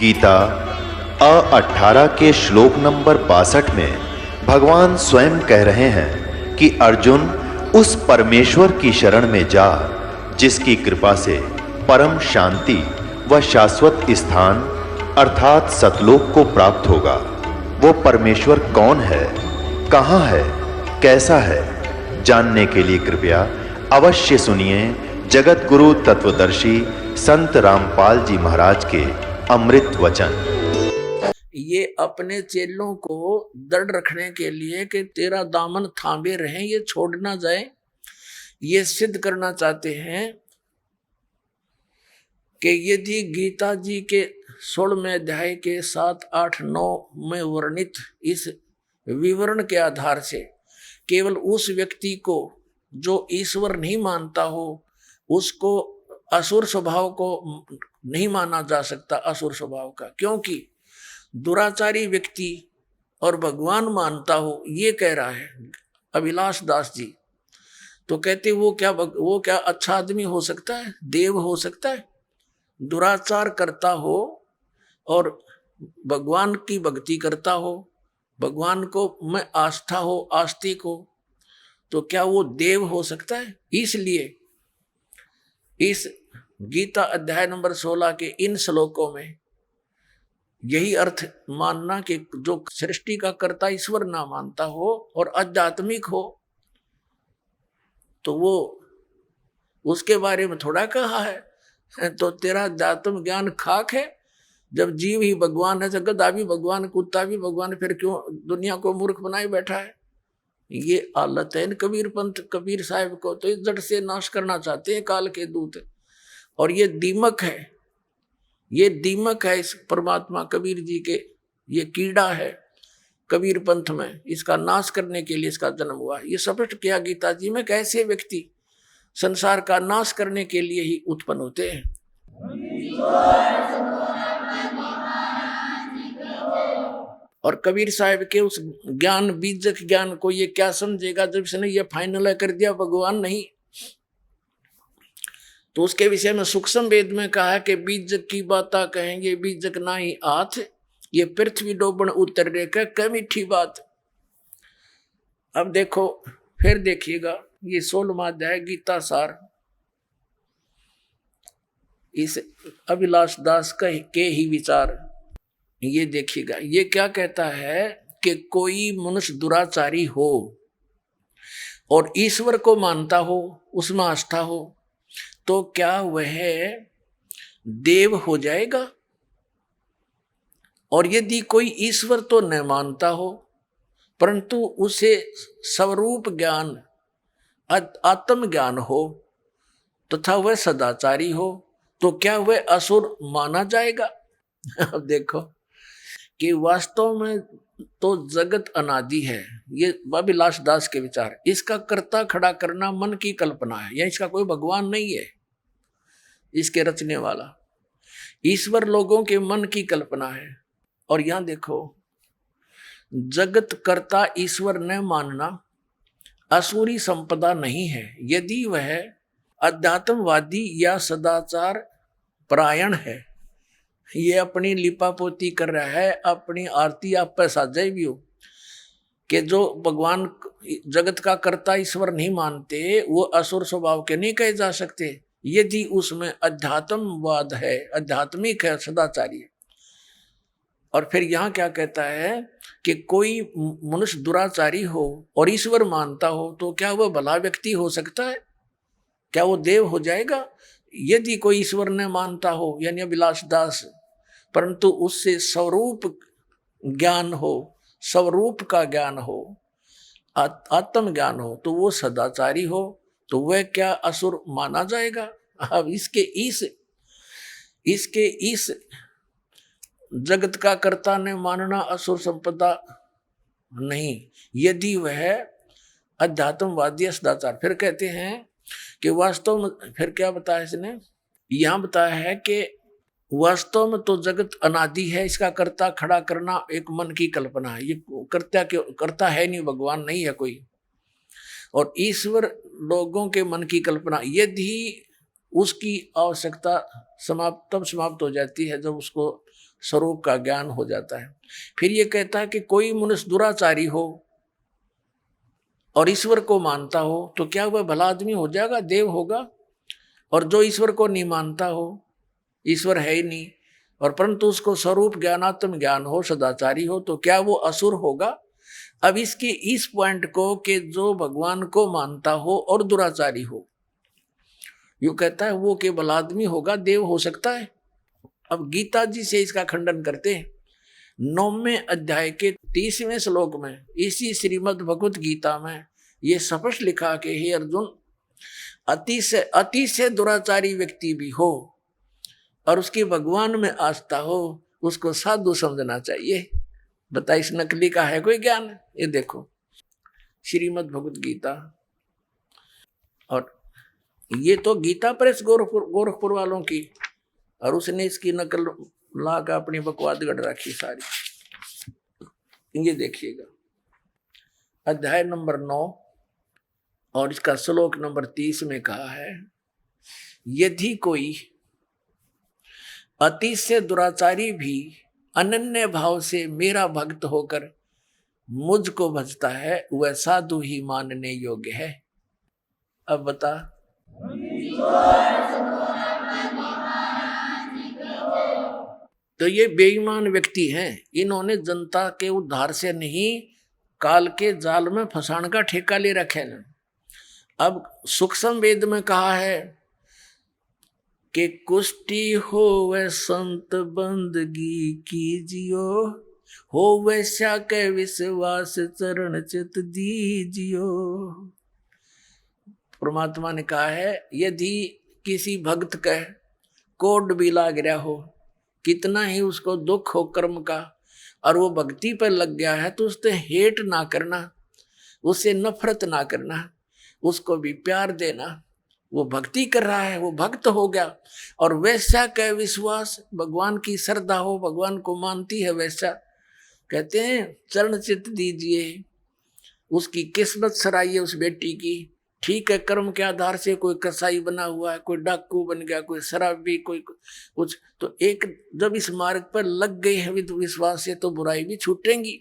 गीता 18 के श्लोक नंबर 62 में भगवान स्वयं कह रहे हैं कि अर्जुन उस परमेश्वर की शरण में जा जिसकी कृपा से परम शांति व शाश्वत स्थान अर्थात सतलोक को प्राप्त होगा। वो परमेश्वर कौन है, कहां है, कैसा है, जानने के लिए कृपया अवश्य सुनिए जगत गुरु तत्वदर्शी संत रामपाल जी महाराज के अमृत वचन। ये अपने चेलों को दृढ़ रखने के लिए कि तेरा दामन थामे रहे, ये छोड़ ना जाए, ये सिद्ध करना चाहते हैं कि यदि गीता जी के 16वें अध्याय के 7, 8, 9 में वर्णित इस विवरण के आधार से केवल उस व्यक्ति को जो ईश्वर नहीं मानता हो उसको असुर स्वभाव को नहीं माना जा सकता, असुर स्वभाव का, क्योंकि दुराचारी व्यक्ति और भगवान मानता हो, ये कह रहा है अभिलाष दास जी। तो कहते वो क्या अच्छा आदमी हो सकता है, देव हो सकता है? दुराचार करता हो और भगवान की भक्ति करता हो, भगवान को में आस्था हो, आस्तिक हो, तो क्या वो देव हो सकता है? इसलिए इस गीता अध्याय नंबर 16 के इन श्लोकों में यही अर्थ मानना कि जो सृष्टि का कर्ता ईश्वर ना मानता हो और आध्यात्मिक हो तो वो उसके बारे में थोड़ा कहा है। तो तेरा अध्यात्म ज्ञान खाक है, जब जीव ही भगवान है, गधा भी भगवान, कुत्ता भी भगवान, फिर क्यों दुनिया को मूर्ख बनाए बैठा है? ये हालत है कबीर पंथ, कबीर साहब को तो इस जड़ से नाश करना चाहते हैं काल के दूत। और ये दीमक है, ये दीमक है इस परमात्मा कबीर जी के, ये कीड़ा है कबीर पंथ में, इसका नाश करने के लिए इसका जन्म हुआ। ये स्पष्ट किया गीता जी में कैसे व्यक्ति संसार का नाश करने के लिए ही उत्पन्न होते हैं। और कबीर साहब के उस ज्ञान, बीजक ज्ञान को ये क्या समझेगा जब इसने ये फाइनल कर दिया भगवान नहीं। तो उसके विषय में सूक्ष्म वेद में कहा है कि बीजक की बाता कहेंगे बीजक ना ही आथ, ये पृथ्वी डोबण उतर रेखा क मीठी बात। अब देखो, फिर देखिएगा ये 16वां अध्याय गीता सार, इस अभिलाष दास के ही विचार, ये देखिएगा ये क्या कहता है कि कोई मनुष्य दुराचारी हो और ईश्वर को मानता हो, उसमें आस्था हो, तो क्या वह देव हो जाएगा? और यदि कोई ईश्वर तो न मानता हो परंतु उसे स्वरूप ज्ञान, आत्म ज्ञान हो तथा वह सदाचारी हो, तो क्या वह असुर माना जाएगा? अब देखो कि वास्तव में तो जगत अनादि है, ये अभिलाष दास के विचार। इसका कर्ता खड़ा करना मन की कल्पना है, या इसका कोई भगवान नहीं है। इसके रचने वाला ईश्वर लोगों के मन की कल्पना है। और यहां देखो, जगत कर्ता ईश्वर न मानना असुरी संपदा नहीं है यदि वह अध्यात्मवादी या सदाचार परायण है। ये अपनी लिपापोती कर रहा है, अपनी आरती आप पर साझा भी हो कि जो भगवान जगत का कर्ता ईश्वर नहीं मानते वो असुर स्वभाव के नहीं कहे जा सकते यदि उसमें अध्यात्मवाद है, आध्यात्मिक है, सदाचारी है। और फिर यहाँ क्या कहता है कि कोई मनुष्य दुराचारी हो और ईश्वर मानता हो तो क्या वह भला व्यक्ति हो सकता है? क्या वो देव हो जाएगा? यदि कोई ईश्वर ने मानता हो, यानी अभिलाष दास, परंतु उससे स्वरूप ज्ञान हो, स्वरूप का ज्ञान हो, आत्म ज्ञान हो, तो वो सदाचारी हो, तो वह क्या असुर माना जाएगा? अब इसके इस जगत का कर्ता ने मानना असुर संपदा नहीं यदि वह अध्यात्मवादी सदाचार। फिर कहते हैं कि वास्तव में, फिर क्या बताया इसने, यहां बताया है कि वास्तव में तो जगत अनादि है, इसका कर्ता खड़ा करना एक मन की कल्पना है। ये कर्ता है नहीं, भगवान नहीं है कोई, और ईश्वर लोगों के मन की कल्पना। यदि उसकी आवश्यकता तब समाप्त हो जाती है जब उसको स्वरूप का ज्ञान हो जाता है। फिर ये कहता है कि कोई मनुष्य दुराचारी हो और ईश्वर को मानता हो तो क्या वह भला आदमी हो जाएगा, देव होगा। और जो ईश्वर को नहीं मानता हो, ईश्वर है ही नहीं, और परंतु उसको स्वरूप ज्ञानात्म ज्ञान हो, सदाचारी हो, तो क्या वो असुर होगा। अब इसकी इस पॉइंट को कि जो भगवान को मानता हो और दुराचारी हो, यूं कहता है वो केवल आदमी होगा, देव हो सकता है। अब गीता जी से इसका खंडन करते हैं। 9वें अध्याय के 30वें श्लोक में इसी श्रीमद् भगवत गीता में ये स्पष्ट लिखा कि हे अर्जुन, अति से दुराचारी व्यक्ति भी हो और उसकी भगवान में आस्था हो, उसको साधु समझना चाहिए। बता, इस नकली का है कोई ज्ञान? ये देखो श्रीमद् भगवत गीता, और ये तो गीता प्रेस गोरखपुर वालों की, और उसने इसकी नकल ला कर अपनी बकवाद गढ़ रखी सारी। ये देखिएगा अध्याय नंबर 9 और इसका श्लोक नंबर 30 में कहा है, यदि कोई अति से दुराचारी भी अनन्य भाव से मेरा भक्त होकर मुझको भजता है, वह साधु ही मानने योग्य है। अब बता, तो ये बेईमान व्यक्ति हैं, इन्होंने जनता के उद्धार से नहीं काल के जाल में फंसाने का ठेका ले रखे न। अब सूक्ष्म वेद में कहा है कि कुष्टि हो वह संत बंदगी कीजियो, हो वैश्या के विश्वास चरण चित दीजियो। परमात्मा ने कहा है यदि किसी भक्त का कोड भी लाग रहा हो, कितना ही उसको दुख हो कर्म का, और वो भक्ति पर लग गया है, तो उससे हेट ना करना, उससे नफरत ना करना, उसको भी प्यार देना। वो भक्ति कर रहा है, वो भक्त हो गया। और वैसा का विश्वास, भगवान की श्रद्धा हो, भगवान को मानती है, वैसा कहते हैं चरण चित दीजिए। उसकी किस्मत सराइए उस बेटी की। ठीक है, कर्म के आधार से कोई कसाई बना हुआ है, कोई डाकू बन गया, कोई शराबी, कोई कुछ, तो एक जब इस मार्ग पर लग गई है विश्वास से, तो बुराई भी छूटेंगी।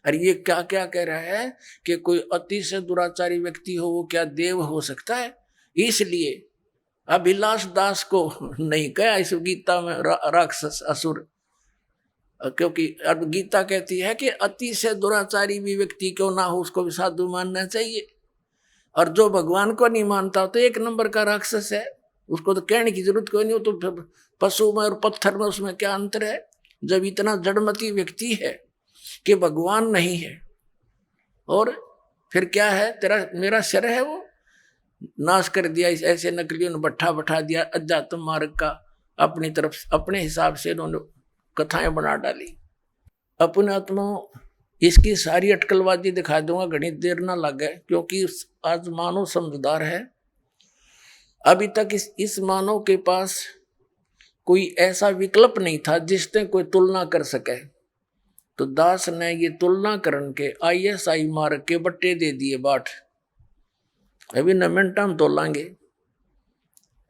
और ये क्या क्या कह रहा है कि कोई अति से दुराचारी व्यक्ति हो, वो क्या देव हो सकता है? इसलिए अभिलाष दास को नहीं कहा इस गीता में राक्षस असुर, क्योंकि अब गीता कहती है कि अति से दुराचारी भी व्यक्ति क्यों ना हो, उसको भी साधु मानना चाहिए। और जो भगवान को नहीं मानता तो एक नंबर का राक्षस है, उसको तो कहने की जरूरत कोई नहीं हो। तो पशु में और पत्थर में उसमें क्या अंतर है? जब इतना जड़मती व्यक्ति है कि भगवान नहीं है, और फिर क्या है, तेरा मेरा सिर है वो नाश कर दिया। इस ऐसे नकलियों ने बैठा दिया अध्यात्म मार्ग का, अपनी तरफ अपने हिसाब से उन्होंने कथाएं बना डाली। अपने आत्मा इसकी सारी अटकलबाजी दिखा दूंगा, घनी देर ना लगे, क्योंकि आज मानव समझदार है। अभी तक इस मानव के पास कोई ऐसा विकल्प नहीं था जिसने कोई तुलना कर सके। तो दास ने ये तुलना करन के ISI मार्ग के बट्टे दे दिए बाट। अभी न मिनट हम तोलांगे।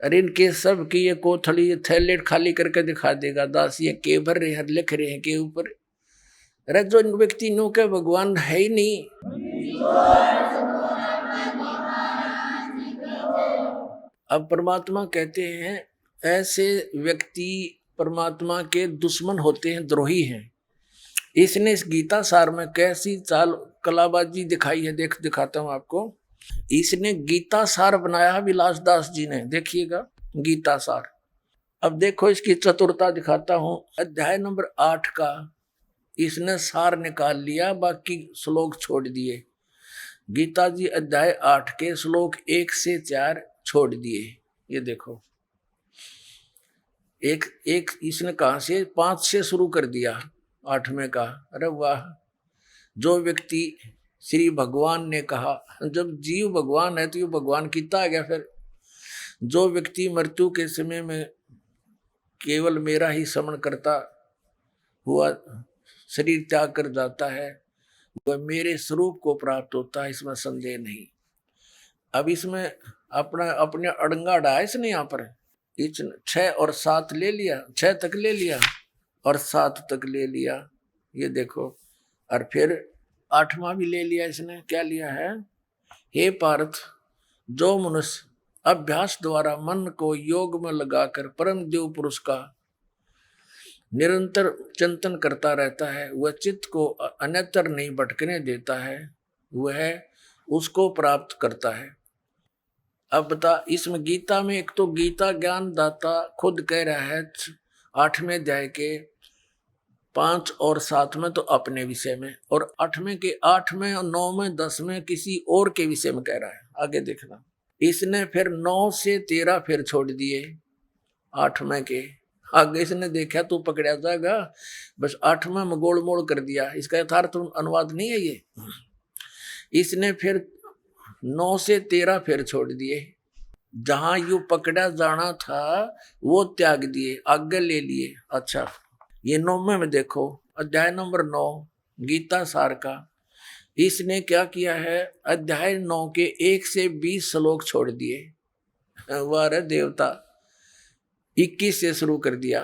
अरे इनके सब की ये कोथड़ी ये थैलेट खाली करके दिखा देगा दास, ये के भर रहे हैं, लिख रहे हैं के ऊपर। अरे जो इन व्यक्ति नो के भगवान है ही नहीं। अब परमात्मा कहते हैं ऐसे व्यक्ति परमात्मा के दुश्मन होते हैं, द्रोही हैं। इसने इस गीता सार में कैसी चाल कलाबाजी दिखाई है, दिखाता हूं आपको। इसने गीता सार बनाया विलास दास जी ने, देखिएगा गीता सार। अब देखो इसकी चतुरता दिखाता हूं। अध्याय नंबर 8 का इसने सार निकाल लिया, बाकी श्लोक छोड़ दिए। गीता जी अध्याय 8 के श्लोक 1 से 4 छोड़ दिए। ये देखो एक इसने कहां से 5 से शुरू कर दिया, 8वें का। अरे वाह, जो व्यक्ति श्री भगवान ने कहा, जब जीव भगवान है तो ये भगवान कितना आ गया। फिर जो व्यक्ति मृत्यु के समय में केवल मेरा ही स्मरण करता हुआ शरीर त्याग कर जाता है, वह मेरे स्वरूप को प्राप्त होता है, इसमें संदेह नहीं। अब इसमें अपने अड़ंगा डाया इसने यहाँ पर 6 और 7 ले लिया, 6 तक ले लिया, और 7 तक ले लिया, ये देखो। और फिर 8वां भी ले लिया इसने, क्या लिया है? हे पार्थ, जो मनुष्य अभ्यास द्वारा मन को योग में लगाकर परम देव पुरुष का निरंतर चिंतन करता रहता है, वह चित्त को अन्यत्र नहीं भटकने देता है, वह उसको प्राप्त करता है। अब बता, इसमें गीता में एक तो गीता ज्ञान दाता खुद कह रहा है 8वें अध्याय के 5 और 7 में तो अपने विषय में, और 8वें के 8 में और 9 में 10 में किसी और के विषय में कह रहा है। आगे देखना, इसने फिर 9 से 13 फिर छोड़ दिए 8वें के। आगे इसने देखा तू पकड़ा जाएगा, बस 8वें में गोल मोड़ कर दिया। इसका यथार्थ अनुवाद नहीं है ये। इसने फिर 9 से 13 फिर छोड़ दिए, जहां यू पकड़ा जाना था वो त्याग दिए, आगे ले लिए। अच्छा, ये 9वें में देखो, अध्याय नंबर 9 गीता सार का। इसने क्या किया है? अध्याय 9 के 1 से 20 श्लोक छोड़ दिए। वाह देवता, 21 से शुरू कर दिया,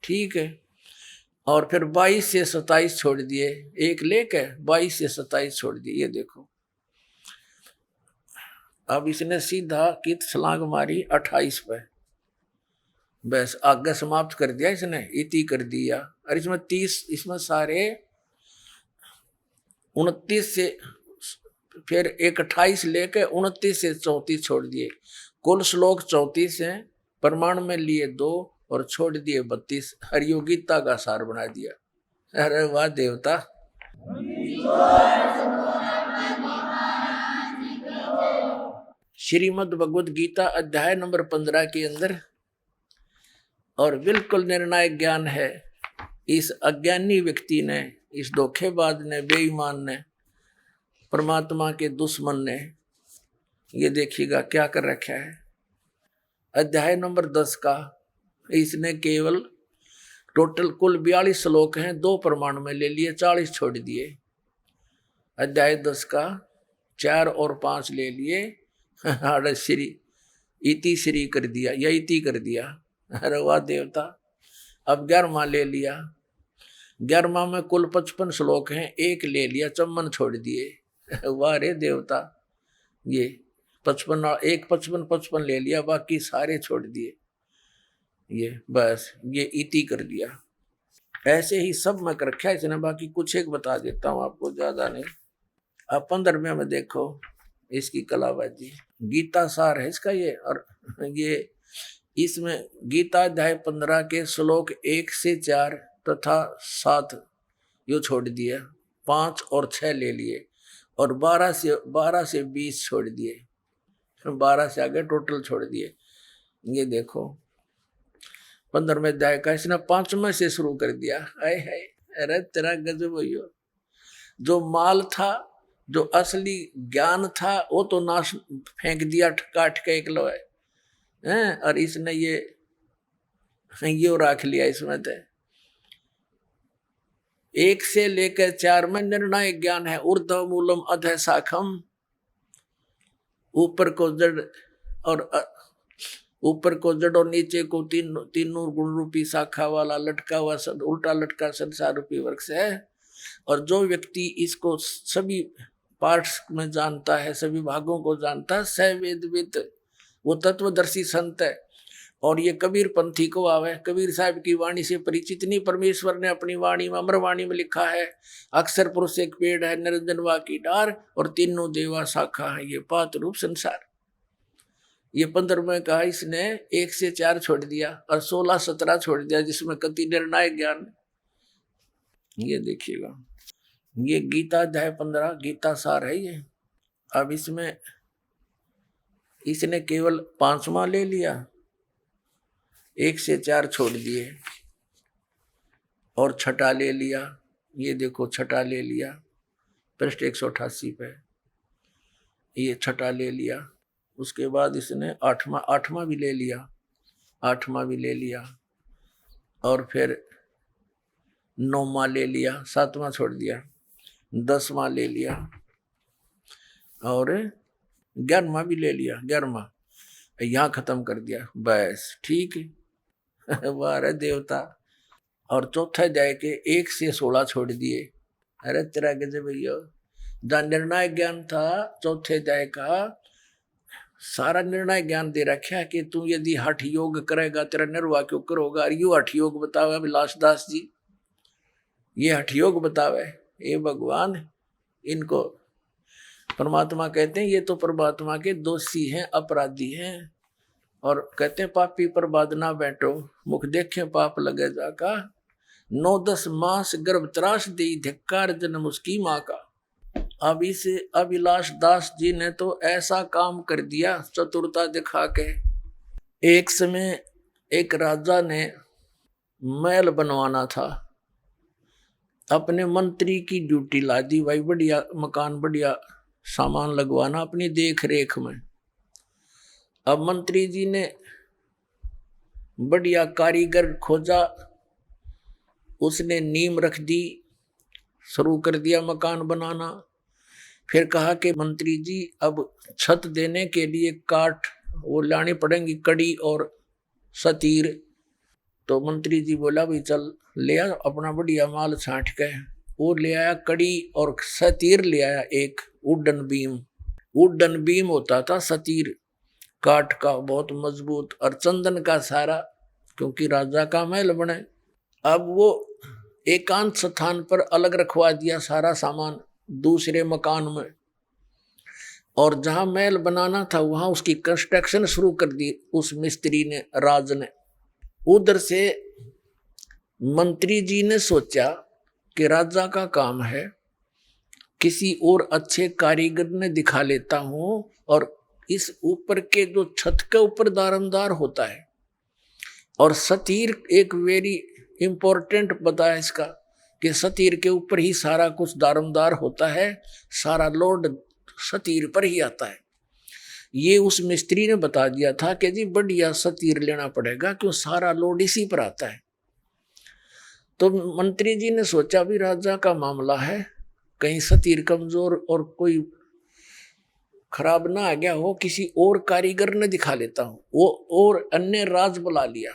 ठीक है। और फिर 22 से 27 छोड़ दिए, एक लेके 22 से 27 छोड़ दिए। ये देखो, अब इसने सीधा की छलांग मारी 28 पे, बस आगे समाप्त कर दिया इसने, इति कर दिया। और इसमें 30, इसमें सारे 29 से फिर एक 28 लेके 29 से 34 छोड़ दिए। कुल श्लोक 34 हैं, प्रमाण में लिए 2 और छोड़ दिए 32। हरियो गीता का सार बना दिया। अरे वाह देवता। श्रीमद् भगवद गीता अध्याय नंबर 15 के अंदर, और बिल्कुल निर्णायक ज्ञान है। इस अज्ञानी व्यक्ति ने, इस धोखेबाज ने, बेईमान ने, परमात्मा के दुश्मन ने, ये देखिएगा क्या कर रखा है। अध्याय नंबर 10 का इसने केवल टोटल कुल 42 श्लोक हैं, 2 प्रमाण में ले लिए, 40 छोड़ दिए। अध्याय 10 का 4 और 5 ले लिए, श्री इति श्री कर दिया, या इति कर दिया। अरे वाह देवता। अब 11वां ले लिया, 11वां में कुल 55 श्लोक हैं, 1 ले लिया, चम्मन छोड़ दिए। वाह रे देवता। ये 55 ले लिया, बाकी सारे छोड़ दिए। ये बस ये इति कर दिया। ऐसे ही सब में कर रखा है इसने। बाकी कुछ एक बता देता हूँ आपको, ज्यादा नहीं। अब 15वें में देखो इसकी कलाबाजी। गीता सार है इसका ये। और ये इसमें गीता अध्याय 15 के श्लोक 1 से 4 तथा 7 यो छोड़ दिया, 5 और 6 ले लिए, और 12 से 20 छोड़ दिए, 12 से आगे टोटल छोड़ दिए। ये देखो 15वें अध्याय का इसने 5वें से शुरू कर दिया। हाय हाय, अरे तेरा गजब हो। जो माल था, जो असली ज्ञान था, वो तो नाश फेंक दिया, काट के एक लो है। और इसने ये रख लिया इसमें। थे 1 से लेकर 4 में निर्णायक ज्ञान है। ऊर्ध्व मूलम अधः शाखम, ऊपर को जड़ और नीचे को तीनों गुण रूपी शाखा वाला लटका हुआ उल्टा लटका संसार रूपी वृक्ष है। और जो व्यक्ति इसको सभी पार्ट्स में जानता है, सभी भागों को जानता है, स वेदविद, वो तत्वदर्शी संत है। और ये कबीर पंथी को आवे, कबीर साहब की वाणी से परिचित नहीं। परमेश्वर ने अपनी वाणी में, अमरवाणी में लिखा है, अक्षर पुरुष एक पेड़ है, निरंजन वा की डार, और तीनों देवा शाखा है, ये पात रूप संसार। ये 15वें कहा इसने 1 से 4 छोड़ दिया, और 16-17 छोड़ दिया, जिसमें कति निर्णायक ज्ञान। ये देखिएगा, ये गीता अध्याय 15 गीता सार है ये। अब इसमें इसने केवल 5वां ले लिया, 1 से 4 छोड़ दिए, और 6ठा ले लिया। ये देखो 6ठा ले लिया, पृष्ठ 188 पे ये 6ठा ले लिया। उसके बाद इसने 8वां भी ले लिया, 8वां भी ले लिया, और फिर 9वां ले लिया, 7वां छोड़ दिया, 10वां ले लिया, और 11वां भी ले लिया, 11वां यहाँ खत्म कर दिया। बस ठीक है। वाह रे देवता। और चौथा अध्याय के 1 से 16 छोड़ दिए। अरे तेरा गजब भैया, जहाँ निर्णायक ज्ञान था चौथे अध्याय का, सारा निर्णय ज्ञान दे रखा है कि तू यदि हठ योग करेगा तेरा निर्वाह क्यों करोगा। और यू हठ योग बतावे विलास दास जी, ये हठ योग बतावे। ये भगवान इनको परमात्मा कहते हैं, ये तो परमात्मा के दोषी हैं, अपराधी हैं। और कहते हैं पापी पर बाद ना बैठो, मुख देखे पाप लगे जाका। 9-10 मास गर्भ त्रास दे धिक्कार जन्म उसकी माँ का। अब इस अभिलाष दास जी ने तो ऐसा काम कर दिया चतुरता दिखा के। एक समय एक राजा ने महल बनवाना था, अपने मंत्री की ड्यूटी ला दी, भाई बढ़िया मकान बढ़िया सामान लगवाना अपनी देख रेख में। अब मंत्री जी ने बढ़िया कारीगर खोजा, उसने नींव रख दी, शुरू कर दिया मकान बनाना। फिर कहा कि मंत्री जी अब छत देने के लिए काठ वो लानी पड़ेंगी, कड़ी और सतीर। तो मंत्री जी बोला भाई चल ले आ अपना बढ़िया माल छांट के। वो ले आया कड़ी और सतीर ले आया, एक वुडन बीम। वुडन बीम होता था सतीर, काठ का बहुत मजबूत, और चंदन का सारा, क्योंकि राजा का महल बने। अब वो एकांत स्थान पर अलग रखवा दिया सारा सामान दूसरे मकान में, और जहां महल बनाना था वहां उसकी कंस्ट्रक्शन शुरू कर दी उस मिस्त्री ने, राज ने। उधर से मंत्री जी ने सोचा कि राजा का काम है, किसी और अच्छे कारीगर ने दिखा लेता हूं। और इस ऊपर के जो छत के ऊपर दारमदार होता है, और सतीर एक वेरी इंपॉर्टेंट पता है इसका कि सतीर के ऊपर ही सारा कुछ दारमदार होता है, सारा लोड सतीर पर ही आता है। ये उस मिस्त्री ने बता दिया था कि जी बढ़िया सतीर लेना पड़ेगा, क्यों सारा लोड इसी पर आता है। तो मंत्री जी ने सोचा भी राजा का मामला है, कहीं सतीर कमजोर और कोई खराब ना आ गया हो, किसी और कारीगर ने दिखा लेता हूं। वो और अन्य राज बुला लिया।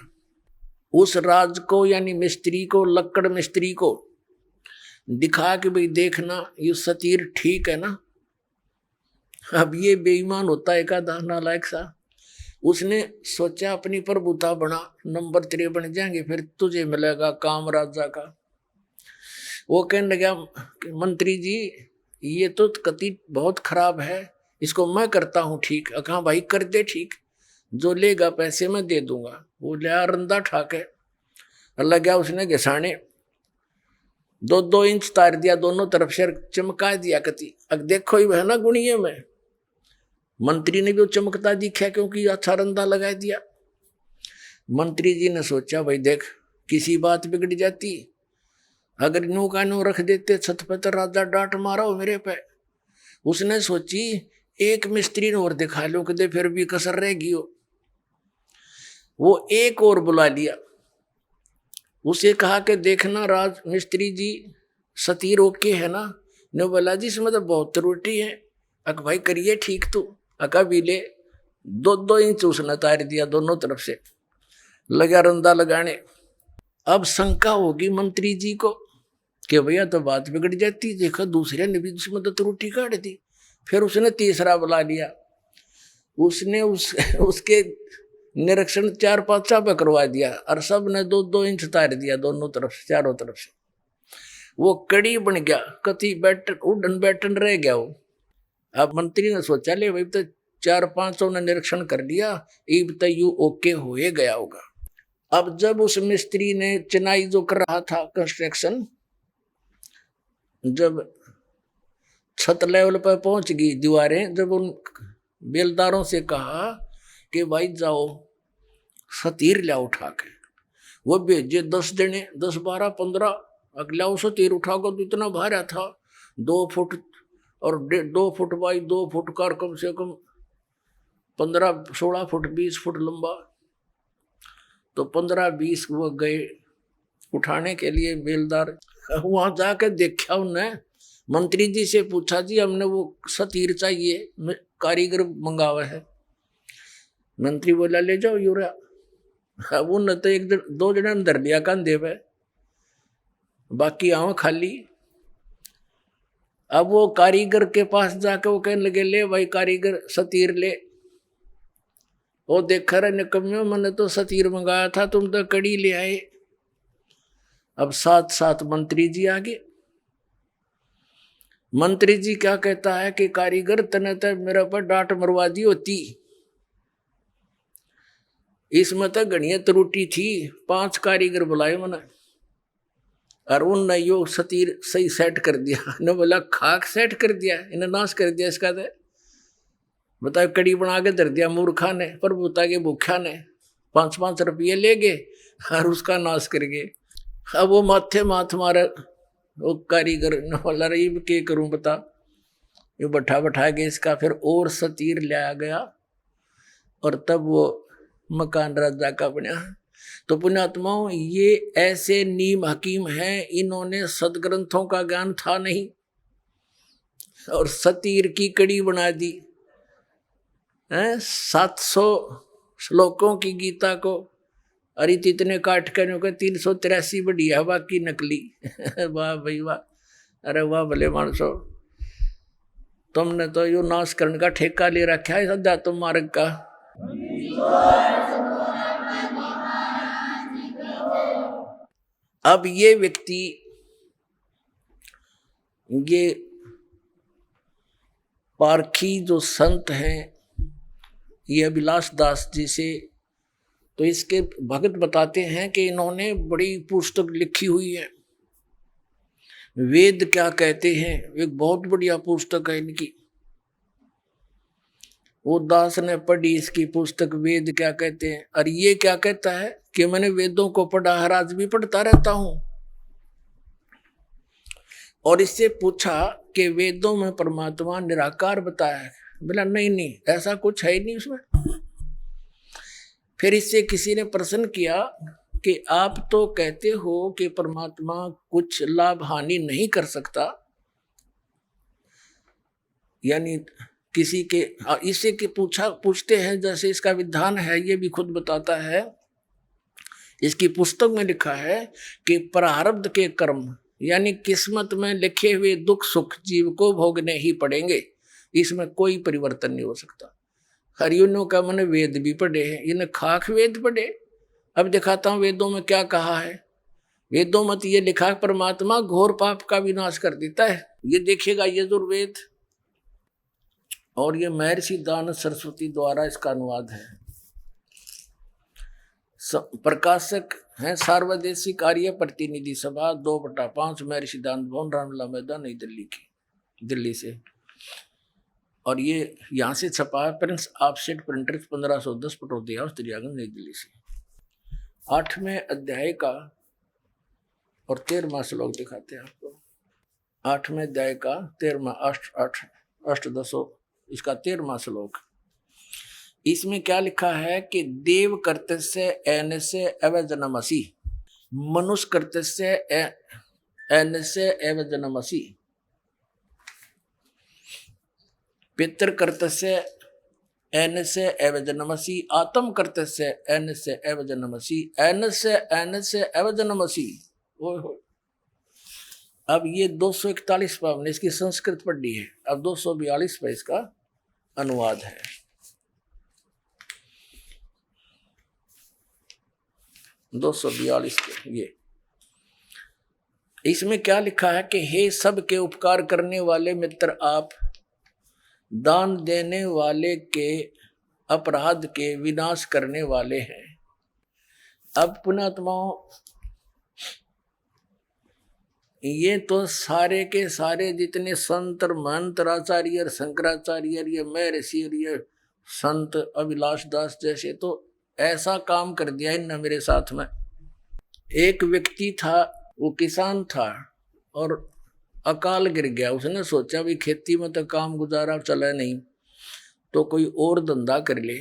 उस राज को यानी मिस्त्री को, लक्कड़ मिस्त्री को दिखा कि भाई देखना ये सतीर ठीक है ना। अब ये बेईमान होता है का नालायक सा, उसने सोचा अपनी प्रभुता बना, नंबर 3 बन जाएंगे फिर तुझे मिलेगा काम राजा का। वो कहने लगा मंत्री जी ये तो कति बहुत खराब है, इसको मैं करता हूँ ठीक। कहा भाई कर दे ठीक, जो लेगा पैसे मैं दे दूंगा। वो लिया रंदा ठाके, लग गया उसने घिसाने, 2-2 इंच तार दिया दोनों तरफ से, चमका दिया कति। अब देखो ही है ना गुणिये में, मंत्री ने भी चमकता दिखा क्योंकि अच्छा रंदा लगा दिया। मंत्री जी ने सोचा भाई देख किसी बात बिगड़ जाती, अगर नो का नो रख देते छत पे तो राजा डांट मारा हो मेरे पे। उसने सोची एक मिस्त्री ने और दिखा लो कि फिर भी कसर रहेगी हो। वो एक और बुला लिया, उसे कहा कि देखना राज मिस्त्री जी सतीर ओके है ना। ने बोला जी इसमें तो बहुत त्रुटि है। अक भाई करिए ठीक तू। अका भी ले 2-2 इंच उसने तार दिया दोनों तरफ से, लगा रंदा लगाने। अब शंका होगी मंत्री जी को कि भैया तो बात बिगड़ जाती, देखो दूसरे ने भी उसमें तो त्रुटि काट दी। फिर उसने तीसरा बुला लिया, उसने उसके निरीक्षण 4-5 पे करवा दिया, और सब ने 2-2 इंच तार दिया दोनों तरफ से, चारों तरफ से। वो कड़ी बन गया, कति बैटन उड़न बैटन रह गया वो। अब मंत्री ने सोचा ले भाई तो 4-5 ने निरीक्षण कर लिया, अब तो यू ओके हो गया होगा। अब जब उस मिस्त्री ने चिनाई जो कर रहा था कंस्ट्रक्शन, जब छत लेवल पर पहुंच गई दीवारें, जब उन बेलदारों से कहा कि भाई जाओ सतीर लिया उठा के, वो भेजे 10 जने, 10, 12, 15 अगला सतीर उठा को तो इतना भारा था, 2 फुट और 2 फुट बाई 2 फुट का, कम से कम 15-16 फुट 20 फुट लंबा। तो 15-20 वो गए उठाने के लिए बेलदार। वहां जाकर देखा उन्हें, मंत्री जी से पूछा जी हमने वो सतीर चाहिए, कारीगर मंगावा है। मंत्री बोला ले जाओ यूरा। अब उन तो 1-2 जने धर लिया कंधे पे, बाकी आँव खाली। अब वो कारीगर के पास जाके वो कहने लगे, ले भाई कारीगर सतीर ले। वो देखा रहे निकम्मियों, मैंने तो सतीर मंगाया था, तुम तो कड़ी ले आए। अब साथ साथ मंत्री जी आ गए। मंत्री जी क्या कहता है कि कारीगर तने तो मेरे पर डांट मरवा दी होती, इसमें तो घड़िया त्रुटि थी, 5 कारीगर बुलाए मैंने और उनने यो सतीर सही सेट कर दिया। ने बोला खाक सेट कर दिया, इन्हें नाश कर दिया इसका। तो बताओ, कड़ी बना के धर दिया मूर्खा ने, प्रभुता के भूखा ने, 5-5 रुपये ले गए और उसका नाश कर गए। अब वो माथे माथ मारे वो कारीगर ने बोला, रही के करूं बता। ये बैठा के इसका फिर और सतीर लाया गया और तब वो मकान राजा का बना। तो पुण्यात्माओं, ये ऐसे नीम हकीम हैं, इन्होंने सदग्रंथों का ज्ञान था नहीं और सतीर की कड़ी बना दी है। 700 श्लोकों की गीता को अरे इतने काट कर 383 बढ़िया, बाकी नकली। वाह भाई वाह, अरे वाह भले मानसो, तुमने तो यो नाश करने का ठेका ले रखा है अध्यात्म मार्ग का। अब ये व्यक्ति, ये पारखी जो संत हैं, ये अभिलाष दास जी से, तो इसके भगत बताते हैं कि इन्होंने बड़ी पुस्तक लिखी हुई है, वेद क्या कहते हैं, एक बहुत बढ़िया पुस्तक है इनकी। वो दास ने पढ़ी इसकी पुस्तक, वेद क्या कहते हैं। और ये क्या कहता है कि मैंने वेदों को पढ़ा, हर आज भी पढ़ता रहता हूं। और इससे पूछा कि वेदों में परमात्मा निराकार बताया है। बोला नहीं नहीं, ऐसा कुछ है ही नहीं उसमें। फिर इससे किसी ने प्रश्न किया कि आप तो कहते हो कि परमात्मा कुछ लाभ हानि नहीं कर सकता, यानी किसी के, इससे के पूछते हैं जैसे इसका विधान है, ये भी खुद बताता है। इसकी पुस्तक में लिखा है कि प्रारब्ध के कर्म यानी किस्मत में लिखे हुए दुख सुख जीव को भोगने ही पड़ेंगे, इसमें कोई परिवर्तन नहीं हो सकता। हरियों का मैंने वेद भी पढ़े हैं, इन्हें खाक वेद पढ़े। अब दिखाता हूं वेदों में क्या कहा है। वेदों में तो ये लिखा परमात्मा घोर पाप का विनाश कर देता है, ये देखिएगा यजुर्वेद। और ये महर्षि दानव सरस्वती द्वारा इसका अनुवाद है। प्रकाशक है सार्वदेशिक कार्य प्रतिनिधि सभा 2/5 महर्षि दानव भवन, रामलीला मैदान, नई दिल्ली की, दिल्ली से। और ये यहाँ से छपा है, Prince offset printers 1510 Pataudi house, Daryaganj, नई दिल्ली से। 8वें अध्याय का और 13वां श्लोक दिखाते हैं आपको। 8वें अध्याय का 13वां अष्टदशो इसका 13वां श्लोक। इसमें क्या लिखा है कि देव कर्तस्य एनस्य एव जनमसि, मनुष्य कर्तस्य एनस्य एव जनमसि, पितृ कर्तस्य एनस्य एव जनमसि, आत्म कर्तस्य एनस्य एव जनमसि, एनस्य एनस्य एव जनमसि। अब ये 241 पर हमने इसकी संस्कृत पढ़ी है, अब 242 पर इसका अनुवाद है। ये इसमें क्या लिखा है कि हे सबके उपकार करने वाले मित्र, आप दान देने वाले के अपराध के विनाश करने वाले हैं। अब पुण्यात्माओं, ये तो सारे के सारे जितने संत महंत आचार्य शंकराचार्य, ये महर्षि, ये संत अभिलाष दास जैसे, तो ऐसा काम कर दिया इनने मेरे साथ में। एक व्यक्ति था, वो किसान था और अकाल गिर गया। उसने सोचा भी खेती में तो काम गुजारा चला नहीं, तो कोई और धंधा कर ले।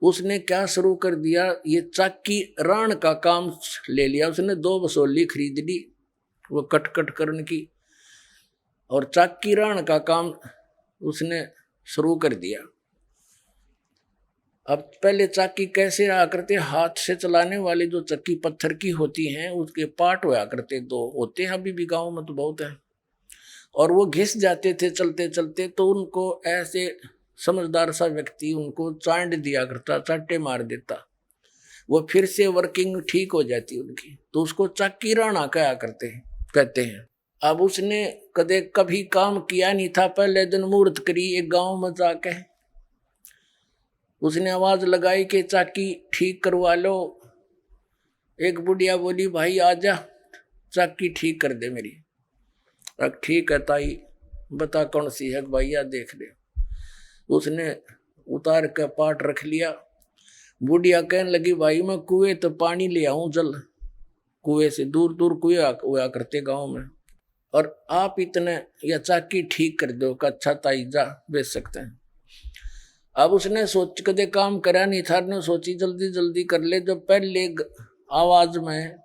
उसने क्या शुरू कर दिया, ये चाकी राण का काम ले लिया। उसने 2 बसोली खरीद ली, वो कट करने की, और चाकी राण का काम उसने शुरू कर दिया। अब पहले चाकी कैसे रहा करते, हाथ से चलाने वाली जो चक्की पत्थर की होती हैं उसके पार्ट हुआ करते, दो होते हैं, अभी भी गाँव में तो बहुत है, और वो घिस जाते थे चलते चलते, तो उनको ऐसे समझदार सा व्यक्ति उनको चांट दिया करता, चांटे मार देता, वो फिर से वर्किंग ठीक हो जाती उनकी, तो उसको चाकी राणा कहते हैं। अब उसने कभी काम किया नहीं था, पहले दिन मुहूर्त करी एक गांव में जाके, उसने आवाज लगाई कि चाकी ठीक करवा लो। एक बुढ़िया बोली भाई आजा चाकी ठीक कर दे मेरी। अब ठीक है ताई, बता कौन सी है भैया देख ले। उसने उतार कर पाट रख लिया। बुढ़िया कहने लगी भाई मैं कुएं तो पानी ले आऊं जल, कुएं से दूर दूर कुएं हुआ करते गांव में, और आप इतने या चाकी ठीक कर दो का अच्छा ताई जा बेच सकते हैं। अब उसने सोच कदे काम करा नहीं था, ने सोची जल्दी जल्दी कर ले, जब पहले आवाज में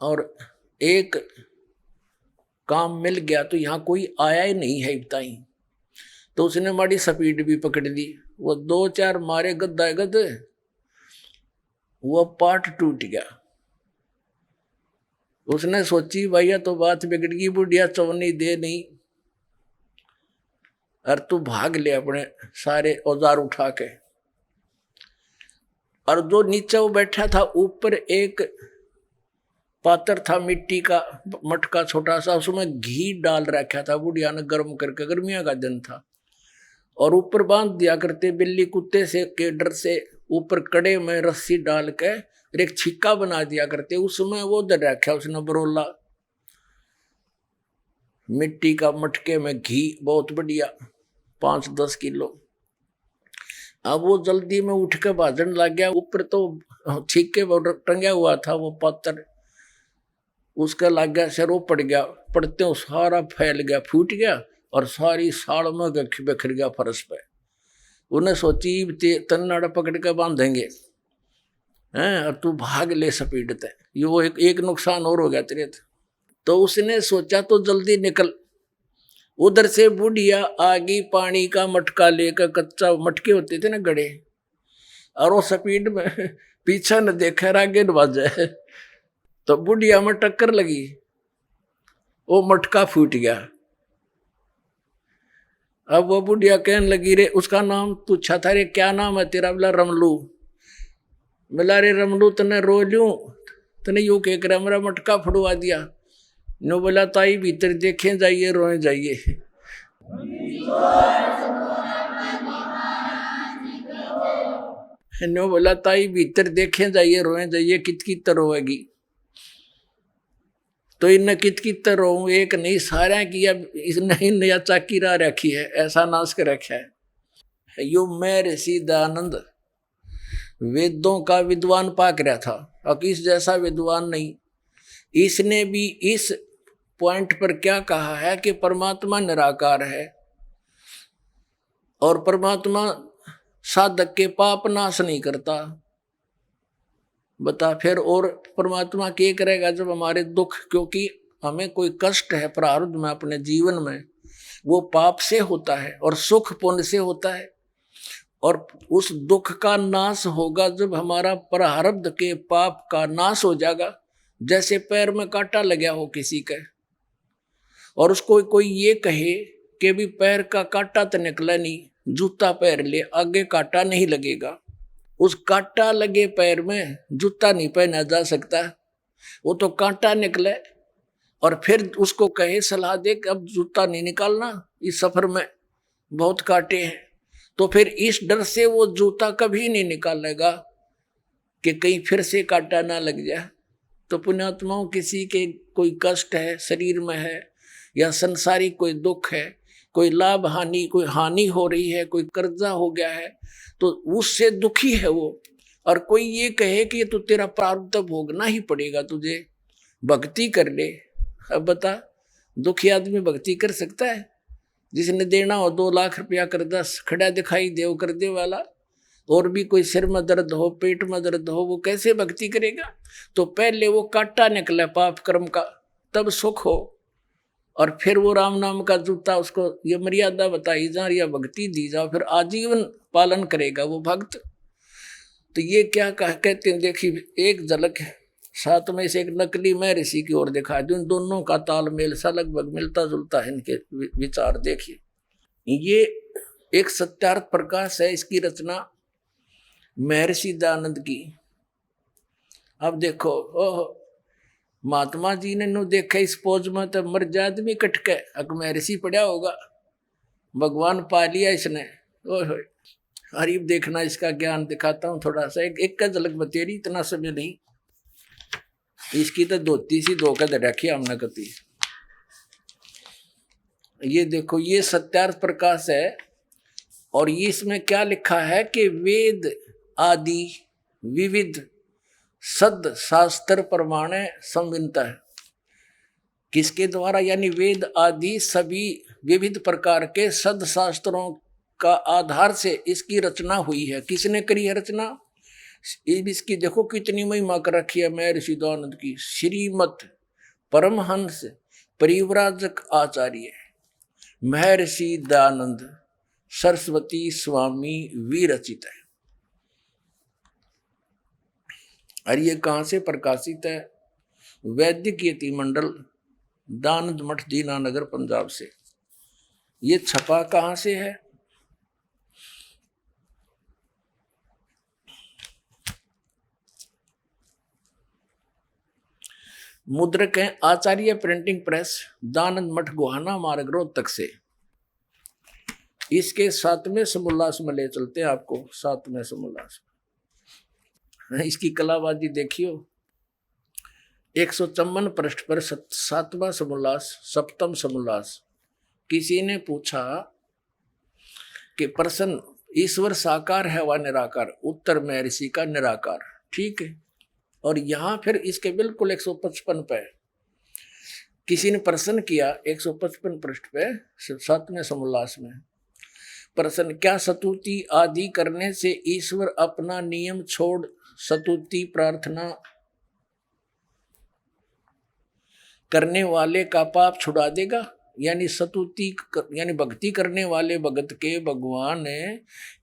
और एक काम मिल गया तो यहाँ कोई आया ही नहीं है बताई, तो उसने माड़ी स्पीड भी पकड़ ली, वो 2-4 मारे गद्दा गद, वो पार्ट टूट गया। उसने सोची भैया तो बात बिगड़ गई, बुढ़िया चौनी दे नहीं, और तू भाग ले अपने सारे औजार उठा के। और जो नीचे वो बैठा था, ऊपर एक पात्र था मिट्टी का मटका छोटा सा, उसमें घी डाल रखा था बुढ़िया ने गर्म करके, गर्मियों का दिन था, और ऊपर बांध दिया करते बिल्ली कुत्ते से के डर से, ऊपर कड़े में रस्सी डाल के एक छिक्का बना दिया करते, उसमें वो दर रखा उसने बरोला मिट्टी का मटके में घी बहुत बढ़िया 5-10 किलो। अब वो जल्दी में उठ के भाजन लग गया, ऊपर तो छिक्के टंगा हुआ था वो पत्थर, उसका लग गया सिर, वो पड़ गया, पड़ते हो सारा फैल गया, फूट गया, और सारी साड़ में बिखर गया फर्श पे। उन्हें सोची तन्नाड़ा पकड़ के बांधेंगे हैं, और तू भाग ले स्पीड ते, यो एक नुकसान और हो गया तेरे। तो उसने सोचा तो जल्दी निकल। उधर से बुढ़िया आगी पानी का मटका लेकर, कच्चा मटके होते थे ना गड़े, और वो स्पीड में पीछा न देखा आगे न बाजे, तो बुढ़िया में टक्कर लगी, वो मटका फूट गया। अब वो बुढ़िया कहने लगी रे, उसका नाम पूछा था, रे क्या नाम है तेरा? बोला रमलू। बोला रे रमलू तने रो लूं, तने यूं कह कर मेरा मटका फुड़वा दिया। नो बोला ताई भीतर देखें जाइए रोए जाइए। नो बोला ताई भीतर देखें जाइए रोए जाइए, कित रोएगी। तो इन कित रो एक नहीं सारा किया, इसने नया चाकी रा रखी है, ऐसा नाश कर रखा है। यो मैं ऋषि दयानंद वेदों का विद्वान पाक रहा था, और इस जैसा विद्वान नहीं। इसने भी इस पॉइंट पर क्या कहा है कि परमात्मा निराकार है, और परमात्मा साधक के पाप नाश नहीं करता। बता फिर और परमात्मा क्या करेगा जब हमारे दुख, क्योंकि हमें कोई कष्ट है प्रारब्ध में अपने जीवन में, वो पाप से होता है और सुख पुण्य से होता है, और उस दुख का नाश होगा जब हमारा प्रारब्ध के पाप का नाश हो जाएगा। जैसे पैर में कांटा लगा हो किसी के, और उसको कोई ये कहे कि भी पैर का कांटा तो निकला नहीं, जूता पैर ले आगे कांटा नहीं लगेगा। उस कांटा लगे पैर में जूता नहीं पहना जा सकता, वो तो कांटा निकले, और फिर उसको कहे सलाह दे कि अब जूता नहीं निकालना, इस सफर में बहुत कांटे हैं, तो फिर इस डर से वो जूता कभी नहीं निकालेगा कि कहीं फिर से कांटा ना लग जाए। तो पुण्यात्माओं, किसी के कोई कष्ट है शरीर में है, या संसारिक कोई दुख है, कोई लाभ हानि, कोई हानि हो रही है, कोई कर्जा हो गया है, तो उससे दुखी है वो, और कोई ये कहे कि तो तेरा प्रारब्ध भोगना ही पड़ेगा, तुझे भक्ति कर ले। अब बता, दुखी आदमी भक्ति कर सकता है? जिसने देना हो 2 लाख रुपया कर्जा खड़ा दिखाई दे कर दे वाला, और भी कोई सिर में दर्द हो, पेट में दर्द हो, वो कैसे भक्ति करेगा? तो पहले वो कांटा निकले पाप कर्म का, तब सुख हो, और फिर वो राम नाम का जूता, उसको ये मर्यादा बताई जा रही है, भक्ति दी जाओ, फिर आजीवन पालन करेगा वो भक्त। तो ये क्या कहते हैं, देखिए एक झलक साथ में से एक नकली महर्षि की ओर दिखा दूं, दोनों का तालमेल सा लगभग मिलता जुलता है इनके विचार। देखिए ये एक सत्यार्थ प्रकाश है, इसकी रचना महर्षि दयानंद की। अब देखो ओह महात्मा जी ने नु देखा इस पोज में तो मर जाए आदमी कटके, अक महर्षि पड़ा होगा, भगवान पा लिया इसने। ओह हरीब देखना, इसका ज्ञान दिखाता हूँ थोड़ा सा, एक का झलक बतेरी, इतना समय नहीं। इसकी तो धोती सी धोकर रखी हमने कती। ये देखो ये सत्यार्थ प्रकाश है, और ये इसमें क्या लिखा है कि वेद आदि विविध सद शास्त्र प्रमाणे संविनता है। किसके द्वारा, यानी वेद आदि सभी विविध प्रकार के सद शास्त्रों का आधार से इसकी रचना हुई है। किसने करी है रचना? इसकी देखो कितनी महिमा कर रखी है महर्षि दयानंद की। श्रीमत परमहंस परिव्राजक आचार्य महर्षि दयानंद सरस्वती स्वामी विरचित है। और ये कहाँ से प्रकाशित है? वैदिक यति मंडल, दानंद मठ, दीनानगर, पंजाब से। ये छपा कहाँ से है? मुद्रक है आचार्य प्रिंटिंग प्रेस, दानंद मठ, गोहाना मार्ग, रोहतक से। इसके 7वें समोल्लास में ले चलते हैं आपको। 7वें समोल्लास, इसकी कलाबाजी देखियो। 154 पृष्ठ पर 7वां समोल्लास, 7म समोल्लास। किसी ने पूछा कि प्रश्न ईश्वर साकार है व निराकार? उत्तर महर्षि का निराकार। ठीक है। और यहां फिर इसके बिल्कुल 155 पे किसी ने प्रश्न किया, 155 पृष्ठ पे 7वें समोल्लास में प्रश्न, क्या स्तुति आदि करने से ईश्वर अपना नियम छोड़ स्तुति प्रार्थना करने वाले का पाप छुड़ा देगा? यानी स्तुति यानी भक्ति करने वाले भगत के भगवान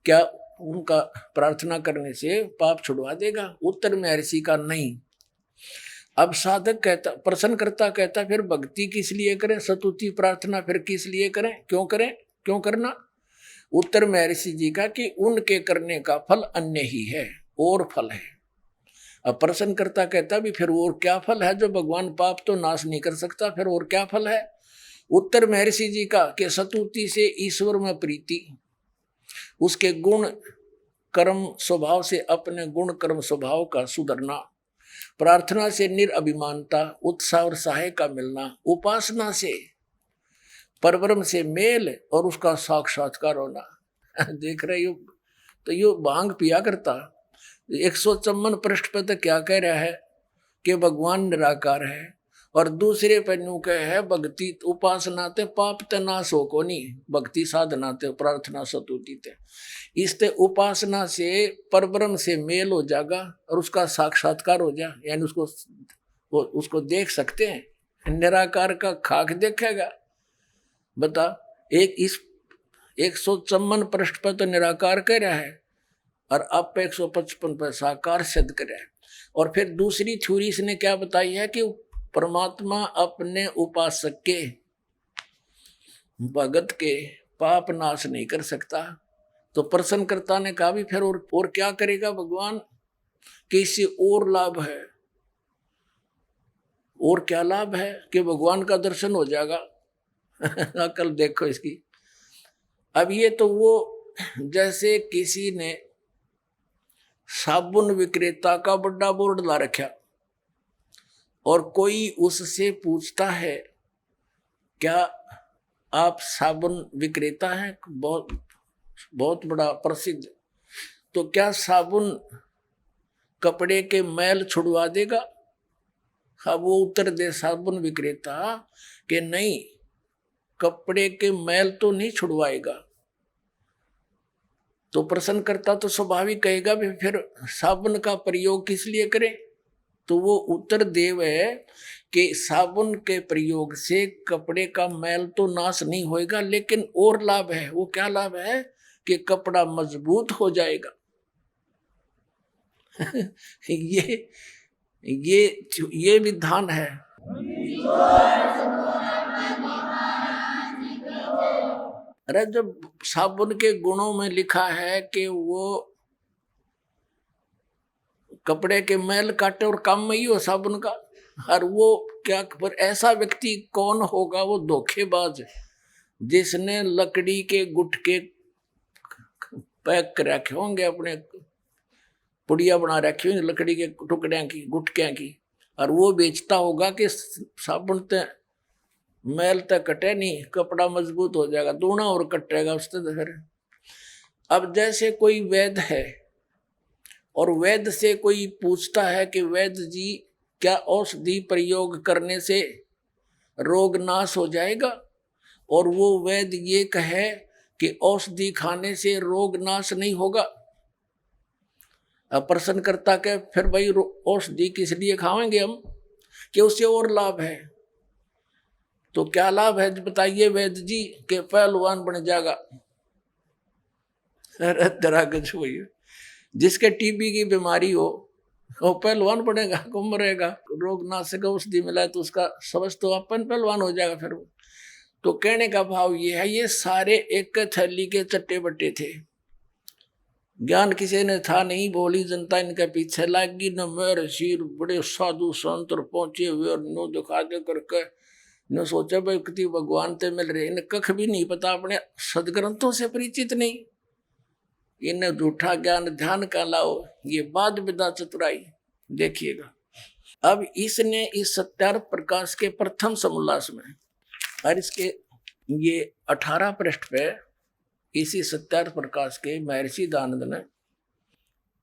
क्या उनका प्रार्थना करने से पाप छुड़वा देगा? उत्तर महर्षि का नहीं। अब साधक कहता, प्रश्नकर्ता कहता, फिर भक्ति किस लिए करें, स्तुति प्रार्थना फिर किस लिए करें, क्यों करें, क्यों करना? उत्तर महर्षि जी का कि उनके करने का फल अन्य ही है, और फल है। अब प्रश्नकर्ता कहता भी फिर और क्या फल है, जो भगवान पाप तो नाश नहीं कर सकता, फिर और क्या फल है? उत्तर महर्षि जी का कि स्तुति से ईश्वर में प्रीति, उसके गुण कर्म स्वभाव से अपने गुण कर्म स्वभाव का सुधरना, प्रार्थना से निरअभिमानता, उत्साह और सहाय का मिलना, उपासना से परब्रह्म से मेल और उसका साक्षात्कार होना। देख रहे हो, तो यो भांग पिया करता। 154 पृष्ठ पे तो क्या कह रहा है कि भगवान निराकार है, और दूसरे पे न्यू कह है भक्ति उपासना ते पाप ते नाश हो को नहीं, भक्ति साधना ते प्रार्थना स्तुति ते, इसते उपासना से परब्रह्म से मेल हो जाएगा और उसका साक्षात्कार हो जा, यानी उसको देख सकते हैं। निराकार का खाक देखेगा। बता, एक इस 154 पृष्ठ पर तो निराकार कह रहा है, और अब पे 155 पर साकार सिद्ध कर रहा है। और फिर दूसरी थ्योरी इसने क्या बताई है कि परमात्मा अपने उपासक के भगत के पाप नाश नहीं कर सकता। तो प्रश्नकर्ता ने कहा भी फिर और क्या करेगा भगवान, कि इससे और लाभ है। और क्या लाभ है? कि भगवान का दर्शन हो जाएगा। अकल देखो इसकी। अब ये तो वो जैसे किसी ने साबुन विक्रेता का बड़ा बोर्ड ला रखा और कोई उससे पूछता है क्या आप साबुन विक्रेता हैं, बहुत बहुत बड़ा प्रसिद्ध, तो क्या साबुन कपड़े के मैल छुड़वा देगा? हाँ, वो उत्तर दे साबुन विक्रेता कि नहीं, कपड़े के मैल तो नहीं छुड़वाएगा। तो प्रश्नकर्ता तो स्वाभाविक कहेगा भी फिर साबुन का प्रयोग किस लिए करें? तो वो उत्तर देव है कि साबुन के प्रयोग से कपड़े का मैल तो नाश नहीं होएगा, लेकिन और लाभ है। वो क्या लाभ है कि कपड़ा मजबूत हो जाएगा। ये विधान है। अरे जब साबुन के गुणों में लिखा है कि वो कपड़े के मैल काटे और काम में ही हो साबुन का, और वो क्या, पर ऐसा व्यक्ति कौन होगा? वो धोखेबाज जिसने लकड़ी के गुटके पैक कर रखे होंगे, अपने पुड़िया बना रखी होंगी लकड़ी के टुकड़े की, गुटके की, और वो बेचता होगा कि साबुन ते मैल तक कटे नहीं, कपड़ा मजबूत हो जाएगा, दूना और कटेगा उससे। तो फिर अब जैसे कोई वैद्य है और वैद्य से कोई पूछता है कि वैद्य जी क्या औषधि प्रयोग करने से रोग नाश हो जाएगा, और वो वैद्य ये कहे कि औषधि खाने से रोग नाश नहीं होगा। अब प्रश्न करता के फिर भाई औषधि किस लिए खाएंगे हम, कि उससे और लाभ है। तो क्या लाभ है बताइए वैद्य जी? के पहलवान बन जाएगा। अरे तरह कुछ हुई, जिसके टीबी की बीमारी हो वो पहलवान बनेगा, कुंभ रहेगा, रोग नाशक औषधि मिला है तो उसका समझ तो अपन पहलवान हो जाएगा फिर। तो कहने का भाव ये है, ये सारे एक थैली के चट्टे बट्टे थे, ज्ञान किसी ने था नहीं, भोली जनता इनके पीछे लागी। न मेरे सिर बड़े साधु संत पहुंचे हुए और नो दिखा दे करके न सोचा भाई कितनी भगवान ते मिल रहे, इन्हें कख भी नहीं पता, अपने सदग्रंथों से परिचित नहीं, इन्हें झूठा ज्ञान ध्यान का लाओ, ये बाद विदा चतुराई। देखिएगा अब इसने इस सत्यार्थ प्रकाश के प्रथम समोल्लास में, और इसके ये 18 पृष्ठ पे इसी सत्यार्थ प्रकाश के महर्षि दयानंद ने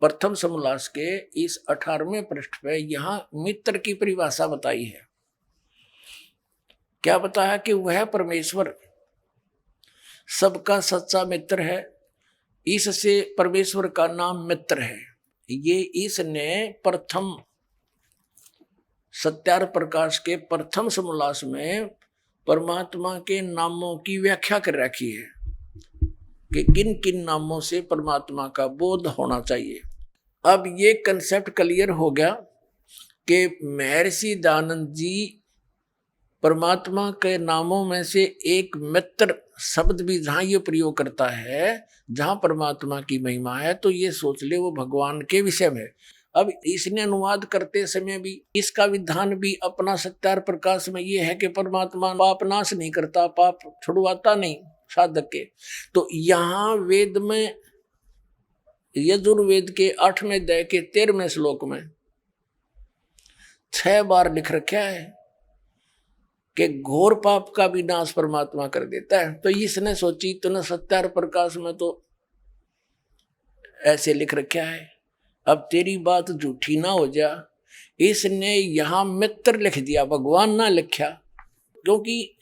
प्रथम समोल्लास के इस 18वें पृष्ठ पे यहाँ मित्र की परिभाषा बताई है। क्या बताया कि वह परमेश्वर सबका सच्चा मित्र है, इससे परमेश्वर का नाम मित्र है। ये इसने प्रथम सत्यार्थ प्रकाश के प्रथम समोल्लास में परमात्मा के नामों की व्याख्या कर रखी है कि किन किन नामों से परमात्मा का बोध होना चाहिए। अब ये कंसेप्ट क्लियर हो गया कि महर्षि दयानंद जी परमात्मा के नामों में से एक मित्र शब्द भी जहाँ ये प्रयोग करता है, जहाँ परमात्मा की महिमा है, तो ये सोच ले वो भगवान के विषय में। अब इसने अनुवाद करते समय भी इसका विधान भी अपना सत्यार्थ प्रकाश में ये है कि परमात्मा पाप नाश नहीं करता, पाप छुड़वाता नहीं साधक के। तो यहाँ वेद में यजुर्वेद के 8वें अध्याय के 13वें श्लोक में 6 बार लिख रखा है कि घोर पाप का भी नाश परमात्मा कर देता है। तो इसने सोची तो सत्यार्थ प्रकाश में तो ऐसे लिख रखा है, अब तेरी बात झूठी ना हो जा, इसने यहां मित्र लिख दिया, भगवान ना लिखा, क्योंकि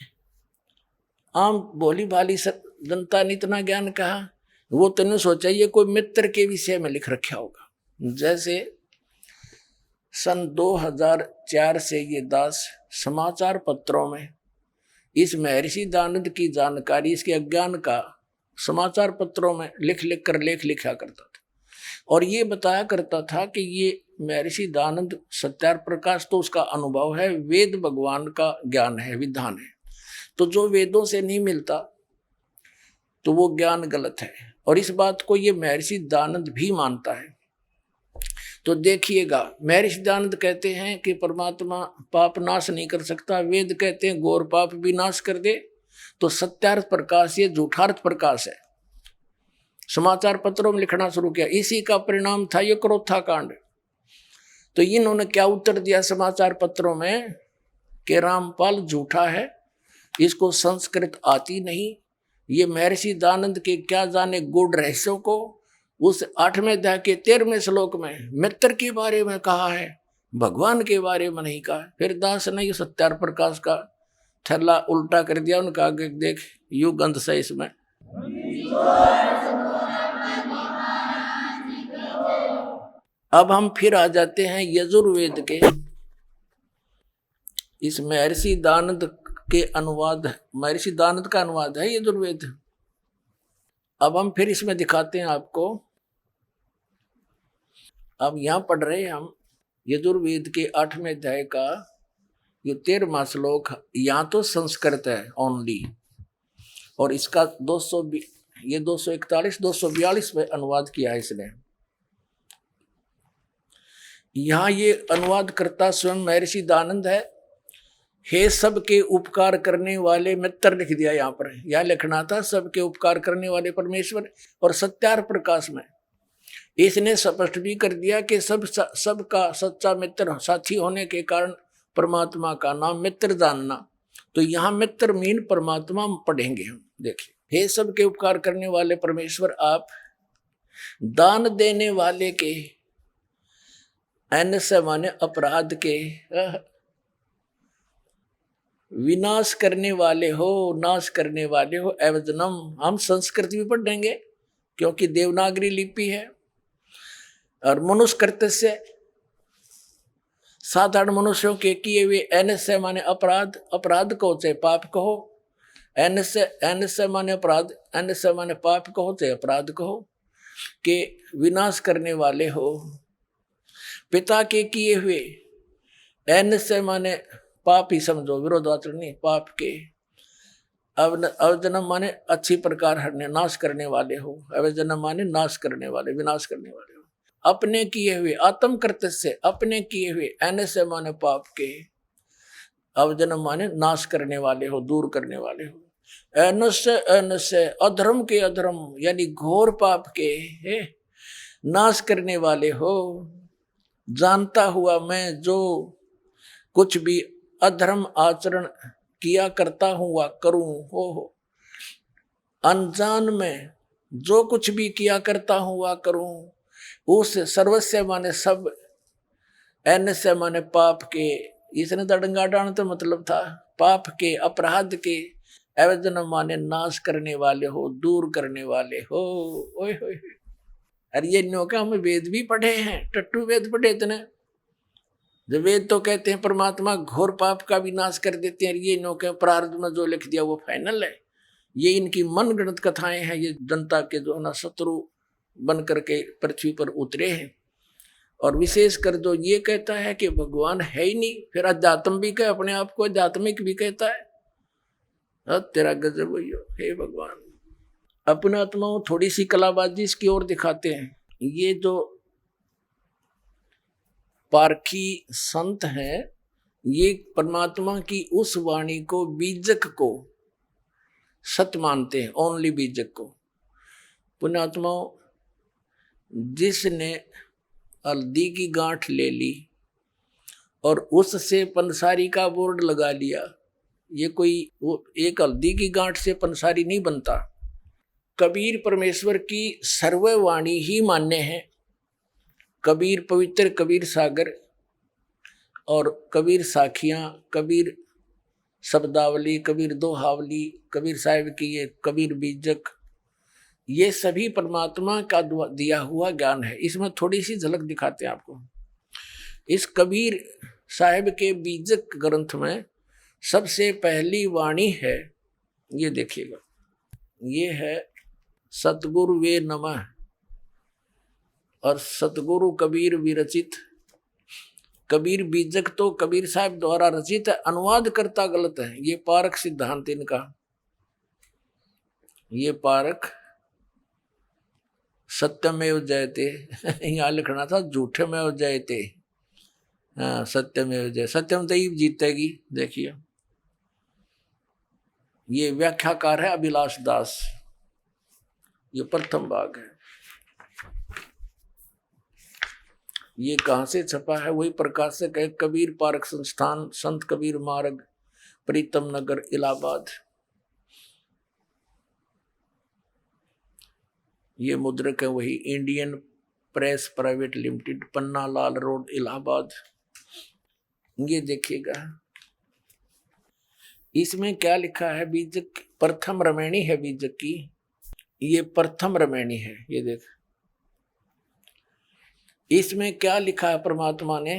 आम भोली भाली जनता ने इतना ज्ञान कहा, वो तूने सोचा ये कोई मित्र के विषय में लिख रखा होगा। जैसे सन 2004 से ये दास समाचार पत्रों में इस महर्षि दयानंद की जानकारी, इसके अज्ञान का समाचार पत्रों में लिख लिख कर लेख लिखा करता था, और ये बताया करता था कि ये महर्षि दयानंद सत्यार्थ प्रकाश तो उसका अनुभव है, वेद भगवान का ज्ञान है, विधान है, तो जो वेदों से नहीं मिलता तो वो ज्ञान गलत है। और इस बात को ये महर्षि दयानंद भी मानता है। तो देखिएगा, महर्षि दयानंद कहते हैं कि परमात्मा पाप नाश नहीं कर सकता, वेद कहते हैं घोर पाप भी नाश कर दे, तो सत्यार्थ प्रकाश ये झूठार्थ प्रकाश है। समाचार पत्रों में लिखना शुरू किया, इसी का परिणाम था ये क्रोथा कांड। तो इन्होंने क्या उत्तर दिया समाचार पत्रों में कि रामपाल झूठा है, इसको संस्कृत आती नहीं, ये महर्षि दयानंद के क्या जाने गूढ़ रहस्यों को उस 8वें अध्याय के 13वें श्लोक में मित्र के बारे में कहा है, भगवान के बारे में नहीं कहा। फिर दास ने ये सत्यार्थ प्रकाश का थैला उल्टा कर दिया, उनका आगे देख यू गंध से इसमें। अब हम फिर आ जाते हैं यजुर्वेद के इस महर्षि दानंद के अनुवाद, महर्षि दानंद का अनुवाद है यजुर्वेद। अब हम फिर इसमें दिखाते हैं आपको। अब यहां पढ़ रहे हैं हम यजुर्वेद के 8वें अध्याय का ये 13वां श्लोक। यहाँ तो संस्कृत है ओनली, और इसका 241 242 में अनुवाद किया है इसने। यहाँ ये अनुवाद करता स्वयं महर्षि दानंद है। हे सबके उपकार करने वाले मित्र लिख दिया यहाँ पर, यहाँ लिखना था सबके उपकार करने वाले परमेश्वर। और सत्यार प्रकाश में इसने स्पष्ट भी कर दिया कि सबका सच्चा मित्र साथी होने के कारण परमात्मा का नाम मित्र जानना। तो यहाँ मित्र मीन परमात्मा पढ़ेंगे हम। देखिए, हे सबके उपकार करने वाले परमेश्वर, आप दान देने वाले के से माने अपराध के विनाश करने वाले हो, नाश करने वाले हो। एवजनम, हम संस्कृत भी पढ़ देंगे क्योंकि देवनागरी लिपि है। और मनुष्यकृत्य से साधारण मनुष्यों के किए हुए एन से माने अपराध, अपराध कहो चाहे पाप कहो। एन से माने अपराध, एन से माने पाप कहो चाहे अपराध कहो, के विनाश करने वाले हो। पिता के किए हुए, एन से माने पाप ही समझो, विरोधाचरण नहीं, पाप के। अवजनम माने अच्छी प्रकार हरने, नाश करने वाले हो। अवजनम माने नाश करने वाले, विनाश करने वाले हो। अपने किए हुए, आत्म कर्तव्य से अपने किए हुए, एन से माने पाप के। अवजनम माने नाश करने वाले हो, दूर करने वाले हो। एन से अधर्म के, अधर्म यानी घोर पाप के नाश करने वाले हो। जानता हुआ मैं जो कुछ भी अधर्म आचरण किया करता हूँ वा करूं हो। अनजान में जो कुछ भी किया करता हूँ वा करूं, उस सर्वस्व माने सब, एन से माने पाप के। इसने दड़ंगा डाण तो मतलब था पाप के, अपराध के। एवजन माने नाश करने वाले हो, दूर करने वाले हो। ओए होए, अरे ये नो का हम वेद भी पढ़े हैं, टट्टू वेद पढ़े इतने। जब वेद तो कहते हैं परमात्मा घोर पाप का विनाश कर देते हैं, ये नो के प्रारब्ध में जो लिख दिया वो फाइनल है। ये इनकी मनगढ़ंत कथाएं हैं, ये जनता के जो ना शत्रु बन करके पृथ्वी पर उतरे हैं। और विशेष कर जो ये कहता है कि भगवान है ही नहीं, फिर अध्यात्म भी कहे, अपने आप को आध्यात्मिक भी कहता है। तेरा गजब हुई हो, हे भगवान। अपने आत्माओं थोड़ी सी कलाबाजी इसकी ओर दिखाते हैं। ये जो पारखी संत हैं, ये परमात्मा की उस वाणी को, बीजक को सत्य मानते हैं, ओनली बीजक को। पुण्यात्माओं, जिसने हल्दी की गांठ ले ली और उससे पंसारी का बोर्ड लगा लिया, ये कोई वो एक हल्दी की गांठ से पंसारी नहीं बनता। कबीर परमेश्वर की सर्ववाणी ही मान्य है। कबीर पवित्र, कबीर सागर और कबीर साखियां, कबीर शब्दावली, कबीर दोहावली, कबीर साहिब की ये कबीर बीजक, ये सभी परमात्मा का दिया हुआ ज्ञान है। इसमें थोड़ी सी झलक दिखाते हैं आपको। इस कबीर साहिब के बीजक ग्रंथ में सबसे पहली वाणी है, ये देखिएगा, ये है सतगुरु वे नमः। और सतगुरु कबीर विरचित, कबीर बीजक तो कबीर साहब द्वारा रचित है, अनुवाद करता गलत है। ये पारक सिद्धांत इनका, ये पारक सत्यमेव जयते यहाँ लिखना था झूठमेव जयते। हाँ, सत्यमेव जय, सत्यम तो ही जीतेगी। देखिए, ये व्याख्याकार है अभिलाष दास, ये प्रथम भाग है। ये कहाँ से छपा है? वही प्रकाशक है, कबीर पारक संस्थान, संत कबीर मार्ग, प्रीतम नगर, इलाहाबाद। ये मुद्रक है वही, Indian press private limited, Panna Lal road, Allahabad. ये देखिएगा, इसमें क्या लिखा है? बीजक प्रथम रमैणी है बीजक की, ये प्रथम रमैणी है। ये देख, इसमें क्या लिखा है परमात्मा ने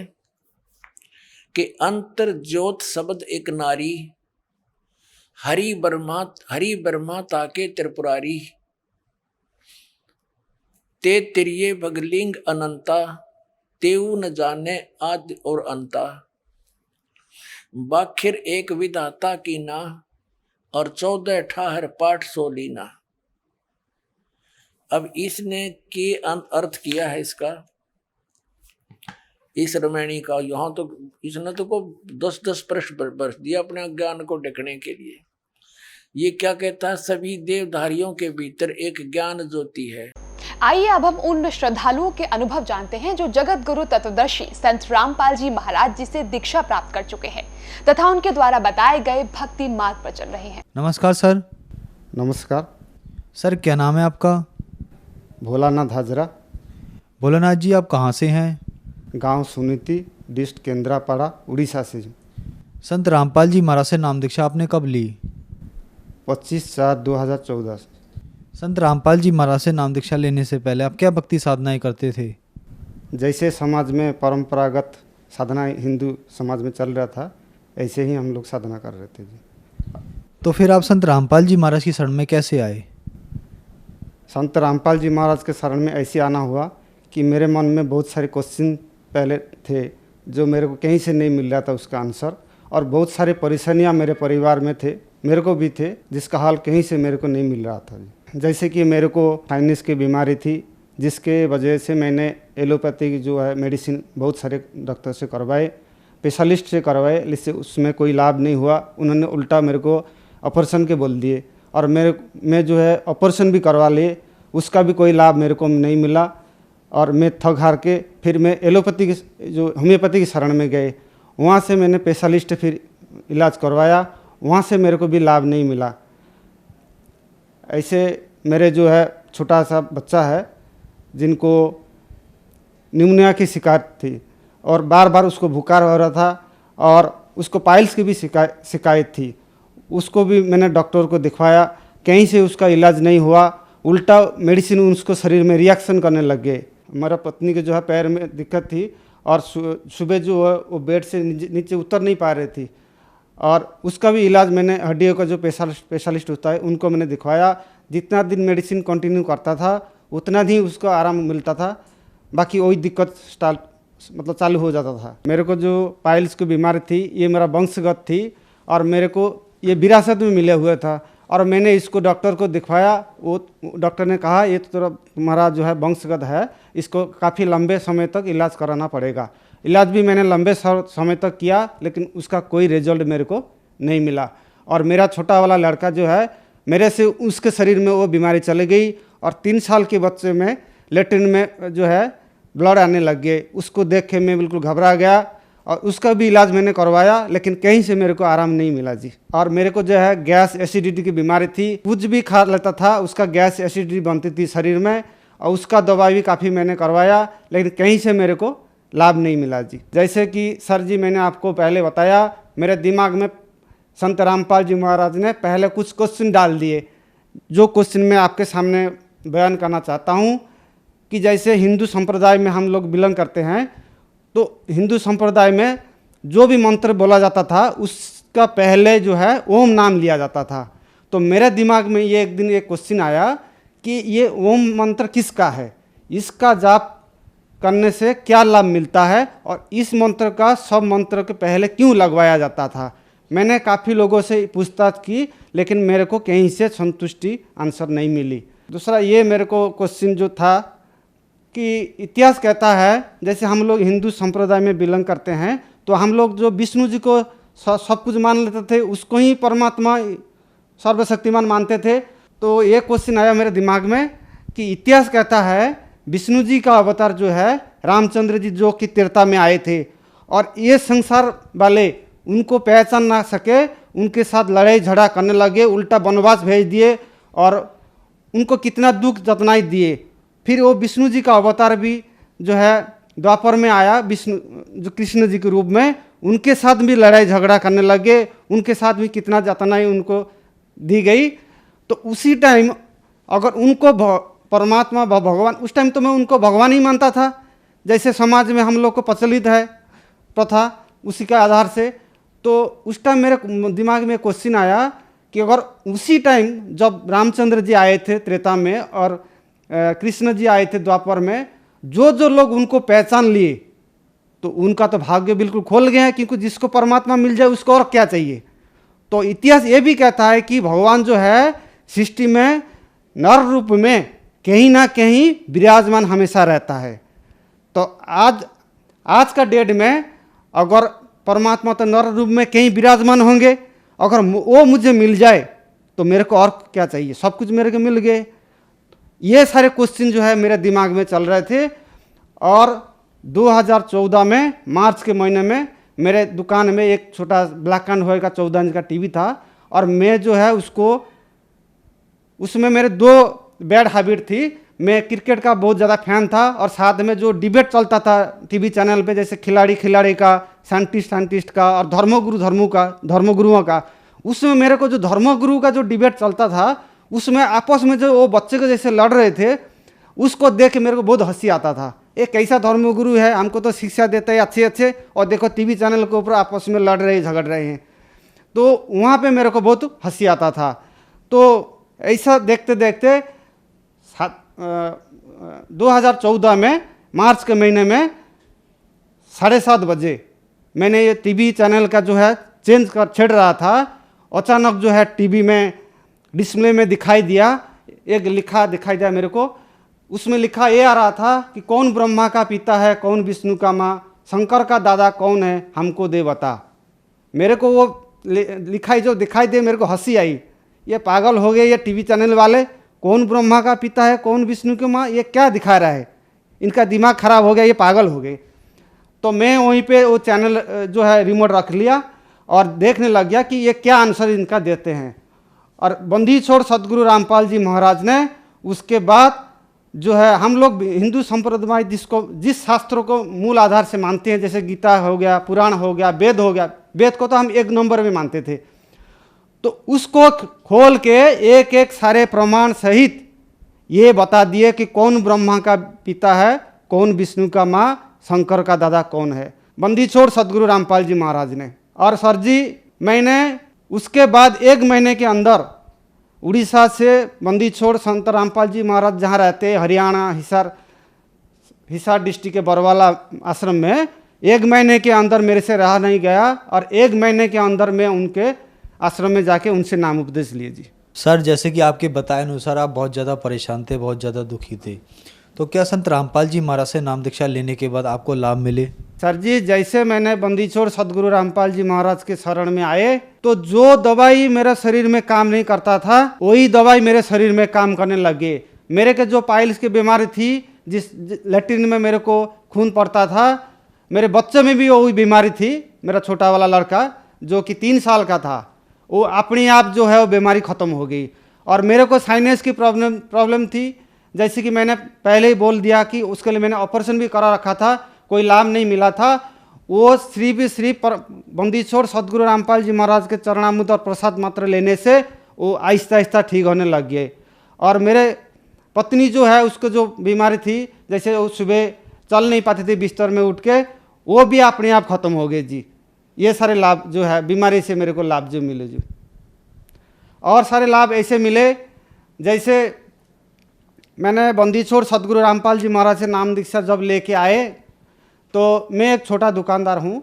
कि अंतर ज्योत शब्द एक नारी, हरि ब्रह्मा ताके त्रिपुरारी, ते तिरिये भगलिंग अनंता, तेऊ न जाने आदि और अंता, बाखिर एक विधाता की ना, और 14 ठाहर पाठ सोलीना। अब इसने के अर्थ किया है इसका, इस रमैणी का। यहां तो इसने तो को 10-10 प्रश्न बरस दिया अपने ज्ञान को ढकने के लिए। ये क्या कहता है, सभी देवधारियों के भीतर एक ज्ञान ज्योति है। आइए अब हम उन श्रद्धालुओं के अनुभव जानते हैं जो जगत गुरु तत्वदर्शी संत रामपाल जी महाराज जी से दीक्षा प्राप्त कर चुके हैं तथा उनके द्वारा बताए गए भक्ति मार्ग पर चल रहे हैं। नमस्कार सर। नमस्कार सर, क्या नाम है आपका? भोलानाथ हाजरा। भोलानाथ जी, आप कहाँ से हैं? गांव सुनीति, डिस्ट्रिक्ट केंद्रापाड़ा, उड़ीसा से। संत रामपाल जी महाराज से नाम दीक्षा आपने कब ली? 25/4/2014 से। संत रामपाल जी महाराज से नाम दीक्षा लेने से पहले आप क्या भक्ति साधनाएं करते थे? जैसे समाज में परंपरागत साधना हिंदू समाज में चल रहा था, ऐसे ही हम लोग साधना कर रहे थे जी। तो फिर आप संत रामपाल जी महाराज की शरण में कैसे आए? संत रामपाल जी महाराज के शरण में ऐसे आना हुआ कि मेरे मन में बहुत सारे क्वेश्चन पहले थे जो मेरे को कहीं से नहीं मिल रहा था उसका आंसर, और बहुत सारी परेशानियां मेरे परिवार में थे, मेरे को भी थे, जिसका हाल कहीं से मेरे को नहीं मिल रहा था जी। जैसे कि मेरे को साइनस की बीमारी थी, जिसके वजह से मैंने एलोपैथी की जो है मेडिसिन बहुत सारे डॉक्टर से करवाए, स्पेशलिस्ट से करवाए, लेकिन उसमें कोई लाभ नहीं हुआ। उन्होंने उल्टा मेरे को ऑपरेशन के बोल दिए, और मैं जो है ऑपरेशन भी करवा लिए, उसका भी कोई लाभ मेरे को नहीं मिला। और मैं थक हार के फिर मैं एलोपैथी की जो होम्योपैथी की शरण में गए, वहाँ से मैंने स्पेशलिस्ट फिर इलाज करवाया, वहाँ से मेरे को भी लाभ नहीं मिला। ऐसे मेरे जो है छोटा सा बच्चा है जिनको निमोनिया की शिकायत थी, और बार बार उसको बुखार हो रहा था, और उसको पाइल्स की भी शिकायत थी। उसको भी मैंने डॉक्टर को दिखवाया, कहीं से उसका इलाज नहीं हुआ, उल्टा मेडिसिन उसको शरीर में रिएक्शन करने लग गए। हमारा पत्नी के जो है पैर में दिक्कत थी, और सुबह जो है वो बेड से नीचे उतर नहीं पा रही थी, और उसका भी इलाज मैंने हड्डियों का जो स्पेशलिस्ट होता है उनको मैंने दिखवाया। जितना दिन मेडिसिन कंटिन्यू करता था उतना ही उसको आराम मिलता था, बाकी वही दिक्कत चालू हो जाता था। मेरे को जो पाइल्स की बीमारी थी ये मेरा वंशगत थी, और मेरे को ये विरासत में मिले हुए था, और मैंने इसको डॉक्टर को दिखवाया। वो डॉक्टर ने कहा ये तो तुम्हारा जो है वंशगत है, इसको काफ़ी लंबे समय तक इलाज कराना पड़ेगा। इलाज भी मैंने लंबे समय तक किया, लेकिन उसका कोई रिजल्ट मेरे को नहीं मिला। और मेरा छोटा वाला लड़का जो है, मेरे से उसके शरीर में वो बीमारी चली गई, और 3 साल के बच्चे में लेटरिन में जो है ब्लड आने लग गए। उसको देख के मैं बिल्कुल घबरा गया, और उसका भी इलाज मैंने करवाया, लेकिन कहीं से मेरे को आराम नहीं मिला जी। और मेरे को जो है गैस एसिडिटी की बीमारी थी, कुछ भी खा लेता था उसका गैस एसिडिटी बनती थी शरीर में, और उसका दवाई भी काफ़ी मैंने करवाया, लेकिन कहीं से मेरे को लाभ नहीं मिला जी। जैसे कि सर जी मैंने आपको पहले बताया, मेरे दिमाग में संत रामपाल जी महाराज ने पहले कुछ क्वेश्चन डाल दिए, जो क्वेश्चन मैं आपके सामने बयान करना चाहता हूँ। कि जैसे हिंदू संप्रदाय में हम लोग बिलोंग करते हैं, तो हिंदू संप्रदाय में जो भी मंत्र बोला जाता था उसका पहले जो है ओम नाम लिया जाता था। तो मेरे दिमाग में ये एक दिन एक क्वेश्चन आया कि ये ओम मंत्र किसका है, इसका जाप करने से क्या लाभ मिलता है, और इस मंत्र का सब मंत्र के पहले क्यों लगवाया जाता था। मैंने काफ़ी लोगों से पूछताछ की, लेकिन मेरे को कहीं से संतुष्टि आंसर नहीं मिली। दूसरा ये मेरे को क्वेश्चन जो था कि इतिहास कहता है, जैसे हम लोग हिंदू संप्रदाय में बिलोंग करते हैं, तो हम लोग जो विष्णु जी को सब कुछ मान लेते थे, उसको ही परमात्मा सर्वशक्तिमान मानते थे। तो ये क्वेश्चन आया मेरे दिमाग में कि इतिहास कहता है विष्णु जी का अवतार जो है रामचंद्र जी जो कि त्रेता में आए थे, और ये संसार वाले उनको पहचान ना सके, उनके साथ लड़ाई झगड़ा करने लगे, उल्टा वनवास भेज दिए, और उनको कितना दुख जतनाई दिए। फिर वो विष्णु जी का अवतार भी जो है द्वापर में आया, विष्णु जो कृष्ण जी के रूप में, उनके साथ भी लड़ाई झगड़ा करने लगे, उनके साथ भी कितना जतनाई उनको दी गई। तो उसी टाइम अगर उनको परमात्मा भगवान, उस टाइम तो मैं उनको भगवान ही मानता था, जैसे समाज में हम लोग को प्रचलित है प्रथा। उसी के आधार से। तो उस टाइम मेरे दिमाग में क्वेश्चन आया कि अगर उसी टाइम जब रामचंद्र जी आए थे त्रेता में और कृष्ण जी आए थे द्वापर में, जो जो लोग उनको पहचान लिए तो उनका तो भाग्य बिल्कुल खोल गया है, क्योंकि जिसको परमात्मा मिल जाए उसको और क्या चाहिए। तो इतिहास ये भी कहता है कि भगवान जो है सृष्टि में नर रूप में कहीं ना कहीं विराजमान हमेशा रहता है। तो आज का डेट में अगर परमात्मा तो नर रूप में कहीं विराजमान होंगे, अगर वो मुझे मिल जाए तो मेरे को और क्या चाहिए, सब कुछ मेरे को मिल गए। ये सारे क्वेश्चन जो है मेरे दिमाग में चल रहे थे। और 2014 में मार्च के महीने में मेरे दुकान में एक छोटा ब्लैक एंड व्हाइट का 14 इंच का टीवी था, और मैं जो है उसमें मेरे 2 बैड हैबिट थी। मैं क्रिकेट का बहुत ज़्यादा फैन था, और साथ में जो डिबेट चलता था टीवी चैनल पे, जैसे खिलाड़ी का, साइंटिस्ट का, और धर्मगुरुओं का, उसमें मेरे को जो धर्मगुरु का जो डिबेट चलता था, उसमें आपस में जो वो बच्चे को जैसे लड़ रहे थे, उसको देख के मेरे को बहुत हंसी आता था। एक कैसा धर्मगुरु है, हमको तो शिक्षा देता है अच्छे, और देखो टीवी चैनल के ऊपर आपस में लड़ रहे झगड़ रहे हैं। तो वहाँ पे मेरे को बहुत हंसी आता था। तो ऐसा देखते देखते 2014 में मार्च के महीने में 7:30 बजे मैंने ये टीवी चैनल का जो है चेंज कर छेड़ रहा था। अचानक जो है टीवी में डिस्प्ले में दिखाई दिया, एक लिखा दिखाई दिया मेरे को। उसमें लिखा ये आ रहा था कि कौन ब्रह्मा का पिता है, कौन विष्णु का माँ, शंकर का दादा कौन है, हमको दे बता। मेरे को वो लिखाई जो दिखाई दे, मेरे को हंसी आई। ये पागल हो गए ये टीवी चैनल वाले, कौन ब्रह्मा का पिता है, कौन विष्णु की माँ, ये क्या दिखा रहा है, इनका दिमाग खराब हो गया, ये पागल हो गए। तो मैं वहीं पे वो चैनल जो है रिमोट रख लिया और देखने लग गया कि ये क्या आंसर इनका देते हैं। और बंदी छोड़ सदगुरु रामपाल जी महाराज ने उसके बाद जो है, हम लोग हिंदू संप्रदाय जिस शास्त्रों को मूल आधार से मानते हैं, जैसे गीता हो गया, पुराण हो गया, वेद हो गया, वेद को तो हम 1 नंबर में मानते थे, तो उसको खोल के एक एक सारे प्रमाण सहित ये बता दिए कि कौन ब्रह्मा का पिता है, कौन विष्णु का माँ, शंकर का दादा कौन है, बंदी छोड़ सदगुरु रामपाल जी महाराज ने। और सर जी, मैंने उसके बाद 1 महीने के अंदर उड़ीसा से बंदी छोड़ संत रामपाल जी महाराज जहाँ रहते हैं, हरियाणा हिसार डिस्ट्रिक्ट के बरवाला आश्रम में, 1 महीने के अंदर मेरे से रहा नहीं गया। और 1 महीने के अंदर मैं उनके आश्रम में जाके उनसे नाम उपदेश लिए जी। सर, जैसे कि आपके बताए अनुसार आप बहुत ज़्यादा परेशान थे, बहुत ज़्यादा दुखी थे, तो क्या संत रामपाल जी महाराज से नाम दीक्षा लेने के बाद आपको लाभ मिले? सर जी, जैसे मैंने बंदी छोड़ सदगुरु रामपाल जी महाराज के शरण में आए, तो जो दवाई मेरे शरीर में काम नहीं करता था, वही दवाई मेरे शरीर में काम करने लगे। मेरे के जो पाइल्स की बीमारी थी, जिस लैट्रिन में मेरे को खून पड़ता था, मेरे बच्चे में भी वही बीमारी थी। मेरा छोटा वाला लड़का जो कि 3 साल का था, वो अपने आप जो है वो बीमारी ख़त्म हो गई। और मेरे को साइनस की प्रॉब्लम थी, जैसे कि मैंने पहले ही बोल दिया कि उसके लिए मैंने ऑपरेशन भी करा रखा था, कोई लाभ नहीं मिला था। वो श्री बंदी छोड़ सदगुरु रामपाल जी महाराज के चरणामृत और प्रसाद मात्र लेने से वो आहिस्ता आहिस्ता ठीक होने लग गए। और मेरे पत्नी जो है, उसको जो बीमारी थी, जैसे वो सुबह चल नहीं पाती थी बिस्तर में उठ के, वो भी अपने आप ख़त्म हो गए जी। ये सारे लाभ जो है बीमारी से मेरे को लाभ जो मिले जी। और सारे लाभ ऐसे मिले, जैसे मैंने बंदी छोड़ सदगुरु रामपाल जी महाराज से नाम दीक्षा जब लेके आए, तो मैं एक छोटा दुकानदार हूँ,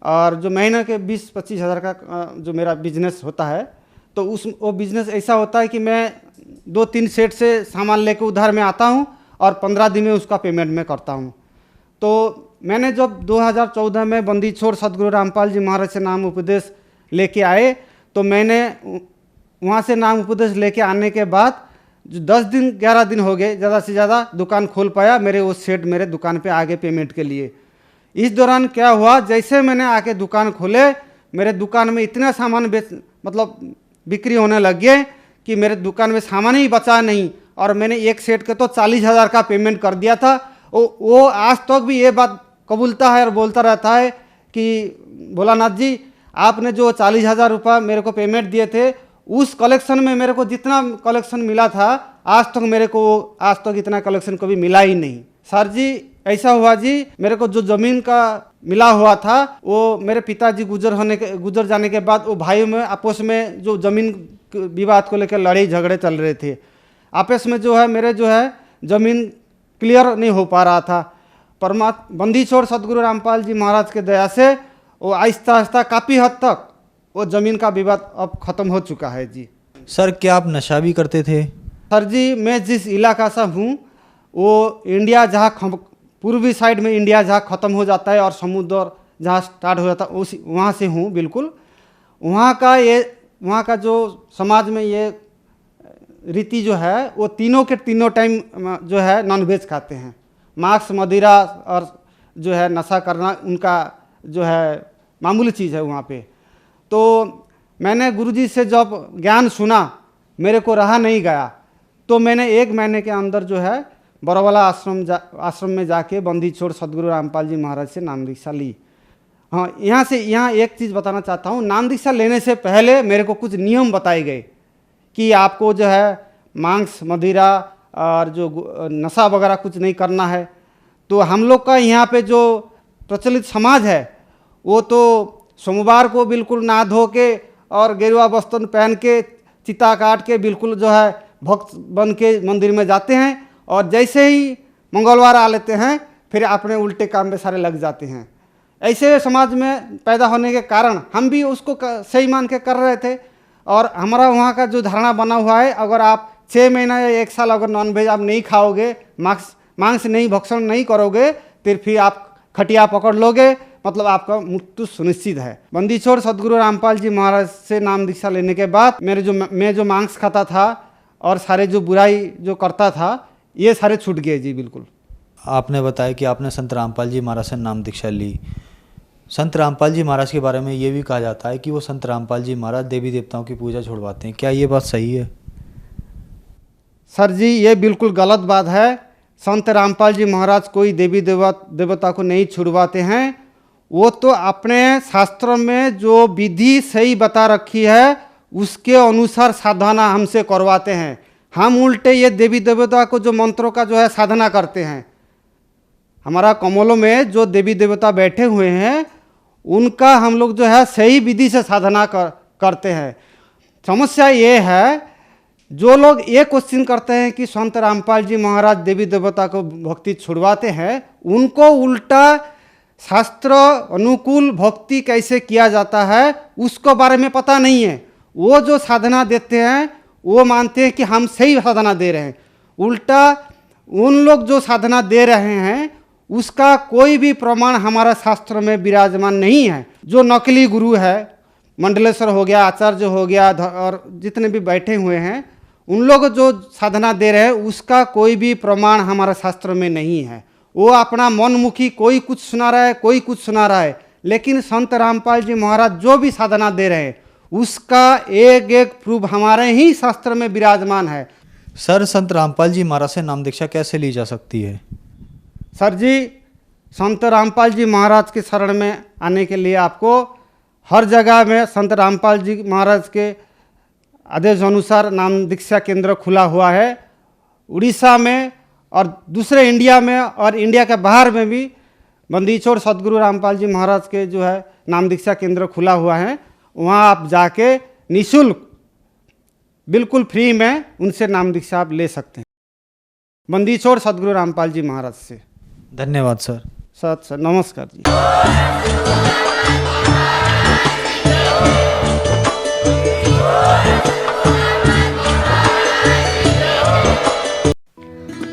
और जो महीने के 20-25 हज़ार का जो मेरा बिजनेस होता है, तो वो बिज़नेस ऐसा होता है कि मैं 2-3 सेट से सामान लेके उधार में आता हूँ और 15 दिन में उसका पेमेंट मैं करता हूँ। तो मैंने जब 2014 में बंदी छोड़ सदगुरु रामपाल जी महाराज से नाम उपदेश लेके आए, तो मैंने वहाँ से नाम उपदेश लेके आने के बाद जो 10 दिन 11 दिन हो गए, ज़्यादा से ज़्यादा दुकान खोल पाया। मेरे वो सेट मेरे दुकान पे आ गए पेमेंट के लिए। इस दौरान क्या हुआ, जैसे मैंने आके दुकान खोले, मेरे दुकान में इतना सामान बिक्री होने लग गए कि मेरे दुकान में सामान ही बचा नहीं। और मैंने एक सेट के तो 40,000 का पेमेंट कर दिया था। वो आज तक भी ये बात कबूलता है और बोलता रहता है कि भोलानाथ जी, आपने जो 40,000 रुपये मेरे को पेमेंट दिए थे, उस कलेक्शन में मेरे को जितना कलेक्शन मिला था, आज तक इतना कलेक्शन कभी मिला ही नहीं। सर जी, ऐसा हुआ जी, मेरे को जो ज़मीन का मिला हुआ था, वो मेरे पिताजी गुजर जाने के बाद वो भाइयों में आपस में जो ज़मीन विवाद को लेकर लड़ाई झगड़े चल रहे थे। आपस में जो है मेरे जो है ज़मीन क्लियर नहीं हो पा रहा था। बंदी छोड़ सदगुरु रामपाल जी महाराज के दया से वो आहिस्ता आहिस्ता काफ़ी हद तक वो ज़मीन का विवाद अब ख़त्म हो चुका है जी। सर क्या आप नशा भी करते थे? सर जी, मैं जिस इलाका से हूँ वो इंडिया जहाँ पूर्वी साइड में इंडिया जहाँ ख़त्म हो जाता है और समुद्र जहाँ स्टार्ट हो जाता है उस वहाँ से हूँ बिल्कुल। वहाँ का जो समाज में ये रीति जो है वो तीनों के तीनों टाइम जो है नॉनवेज खाते हैं। मांस मदिरा और जो है नशा करना उनका जो है मामूली चीज़ है वहाँ पे। तो मैंने गुरुजी से जब ज्ञान सुना मेरे को रहा नहीं गया, तो मैंने 1 महीने के अंदर जो है बड़वाला आश्रम में जाके बंदी छोड़ सदगुरु रामपाल जी महाराज से नाम दीक्षा ली। हाँ, यहाँ एक चीज़ बताना चाहता हूँ। नाम दीक्षा लेने से पहले मेरे को कुछ नियम बताए गए कि आपको जो है मांस मदिरा और जो नशा वगैरह कुछ नहीं करना है। तो हम लोग का यहाँ पे जो प्रचलित समाज है वो तो सोमवार को बिल्कुल नहा धो के और गेरुआ वस्त्र पहन के चिता काट के बिल्कुल जो है भक्त बन के मंदिर में जाते हैं और जैसे ही मंगलवार आ लेते हैं फिर अपने उल्टे काम में सारे लग जाते हैं। ऐसे समाज में पैदा होने के कारण हम भी उसको सही मान के कर रहे थे। और हमारा वहाँ का जो धारणा बना हुआ है, अगर आप 6 महीना या 1 साल अगर नॉनवेज आप नहीं खाओगे, मांस नहीं भक्षण नहीं करोगे, फिर आप खटिया पकड़ लोगे, मतलब आपका मृत्यु सुनिश्चित है। बंदी छोड़ सदगुरु रामपाल जी महाराज से नाम दीक्षा लेने के बाद मैं जो मांस खाता था और सारे जो बुराई जो करता था ये सारे छूट गए जी बिल्कुल। आपने बताया कि आपने संत रामपाल जी महाराज से नाम दीक्षा ली। संत रामपाल जी महाराज के बारे में ये भी कहा जाता है कि वो संत रामपाल जी महाराज देवी देवताओं की पूजा छुड़वाते हैं, क्या ये बात सही है? सर जी, ये बिल्कुल गलत बात है। संत रामपाल जी महाराज कोई देवी देवता को नहीं छुड़वाते हैं। वो तो अपने शास्त्रों में जो विधि सही बता रखी है उसके अनुसार साधना हमसे करवाते हैं। हम उल्टे ये देवी देवता को जो मंत्रों का जो है साधना करते हैं। हमारा कमलों में जो देवी देवता बैठे हुए हैं उनका हम लोग जो है सही विधि से साधना करते हैं। समस्या ये है, जो लोग ये क्वेश्चन करते हैं कि संत रामपाल जी महाराज देवी देवता को भक्ति छुड़वाते हैं, उनको उल्टा शास्त्र अनुकूल भक्ति कैसे किया जाता है उसको बारे में पता नहीं है। वो जो साधना देते हैं वो मानते हैं कि हम सही साधना दे रहे हैं। उल्टा उन लोग जो साधना दे रहे हैं उसका कोई भी प्रमाण हमारा शास्त्र में विराजमान नहीं है। जो नकली गुरु है, मंडलेश्वर हो गया, आचार्य हो गया और जितने भी बैठे हुए हैं, उन लोग जो साधना दे रहे हैं उसका कोई भी प्रमाण हमारा शास्त्र में नहीं है। वो अपना मनमुखी कोई कुछ सुना रहा है, कोई कुछ सुना रहा है, लेकिन संत रामपाल जी महाराज जो भी साधना दे रहे हैं उसका एक एक प्रूफ हमारे ही शास्त्र में विराजमान है। सर, संत रामपाल जी महाराज से नाम दीक्षा कैसे ली जा सकती है? सर जी, संत रामपाल जी महाराज के शरण में आने के लिए आपको हर जगह में संत रामपाल जी महाराज के आदेश अनुसार नाम दीक्षा केंद्र खुला हुआ है। उड़ीसा में और दूसरे इंडिया में और इंडिया के बाहर में भी बंदी छोड़ सदगुरु रामपाल जी महाराज के जो है नाम दीक्षा केंद्र खुला हुआ है। वहाँ आप जाके निःशुल्क बिल्कुल फ्री में उनसे नाम दीक्षा आप ले सकते हैं, बंदी छोड़ सदगुरु रामपाल जी महाराज से। धन्यवाद सर। सर नमस्कार जी।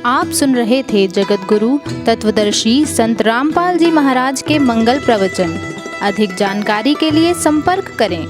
आप सुन रहे थे जगत गुरु तत्वदर्शी संत रामपाल जी महाराज के मंगल प्रवचन। अधिक जानकारी के लिए संपर्क करें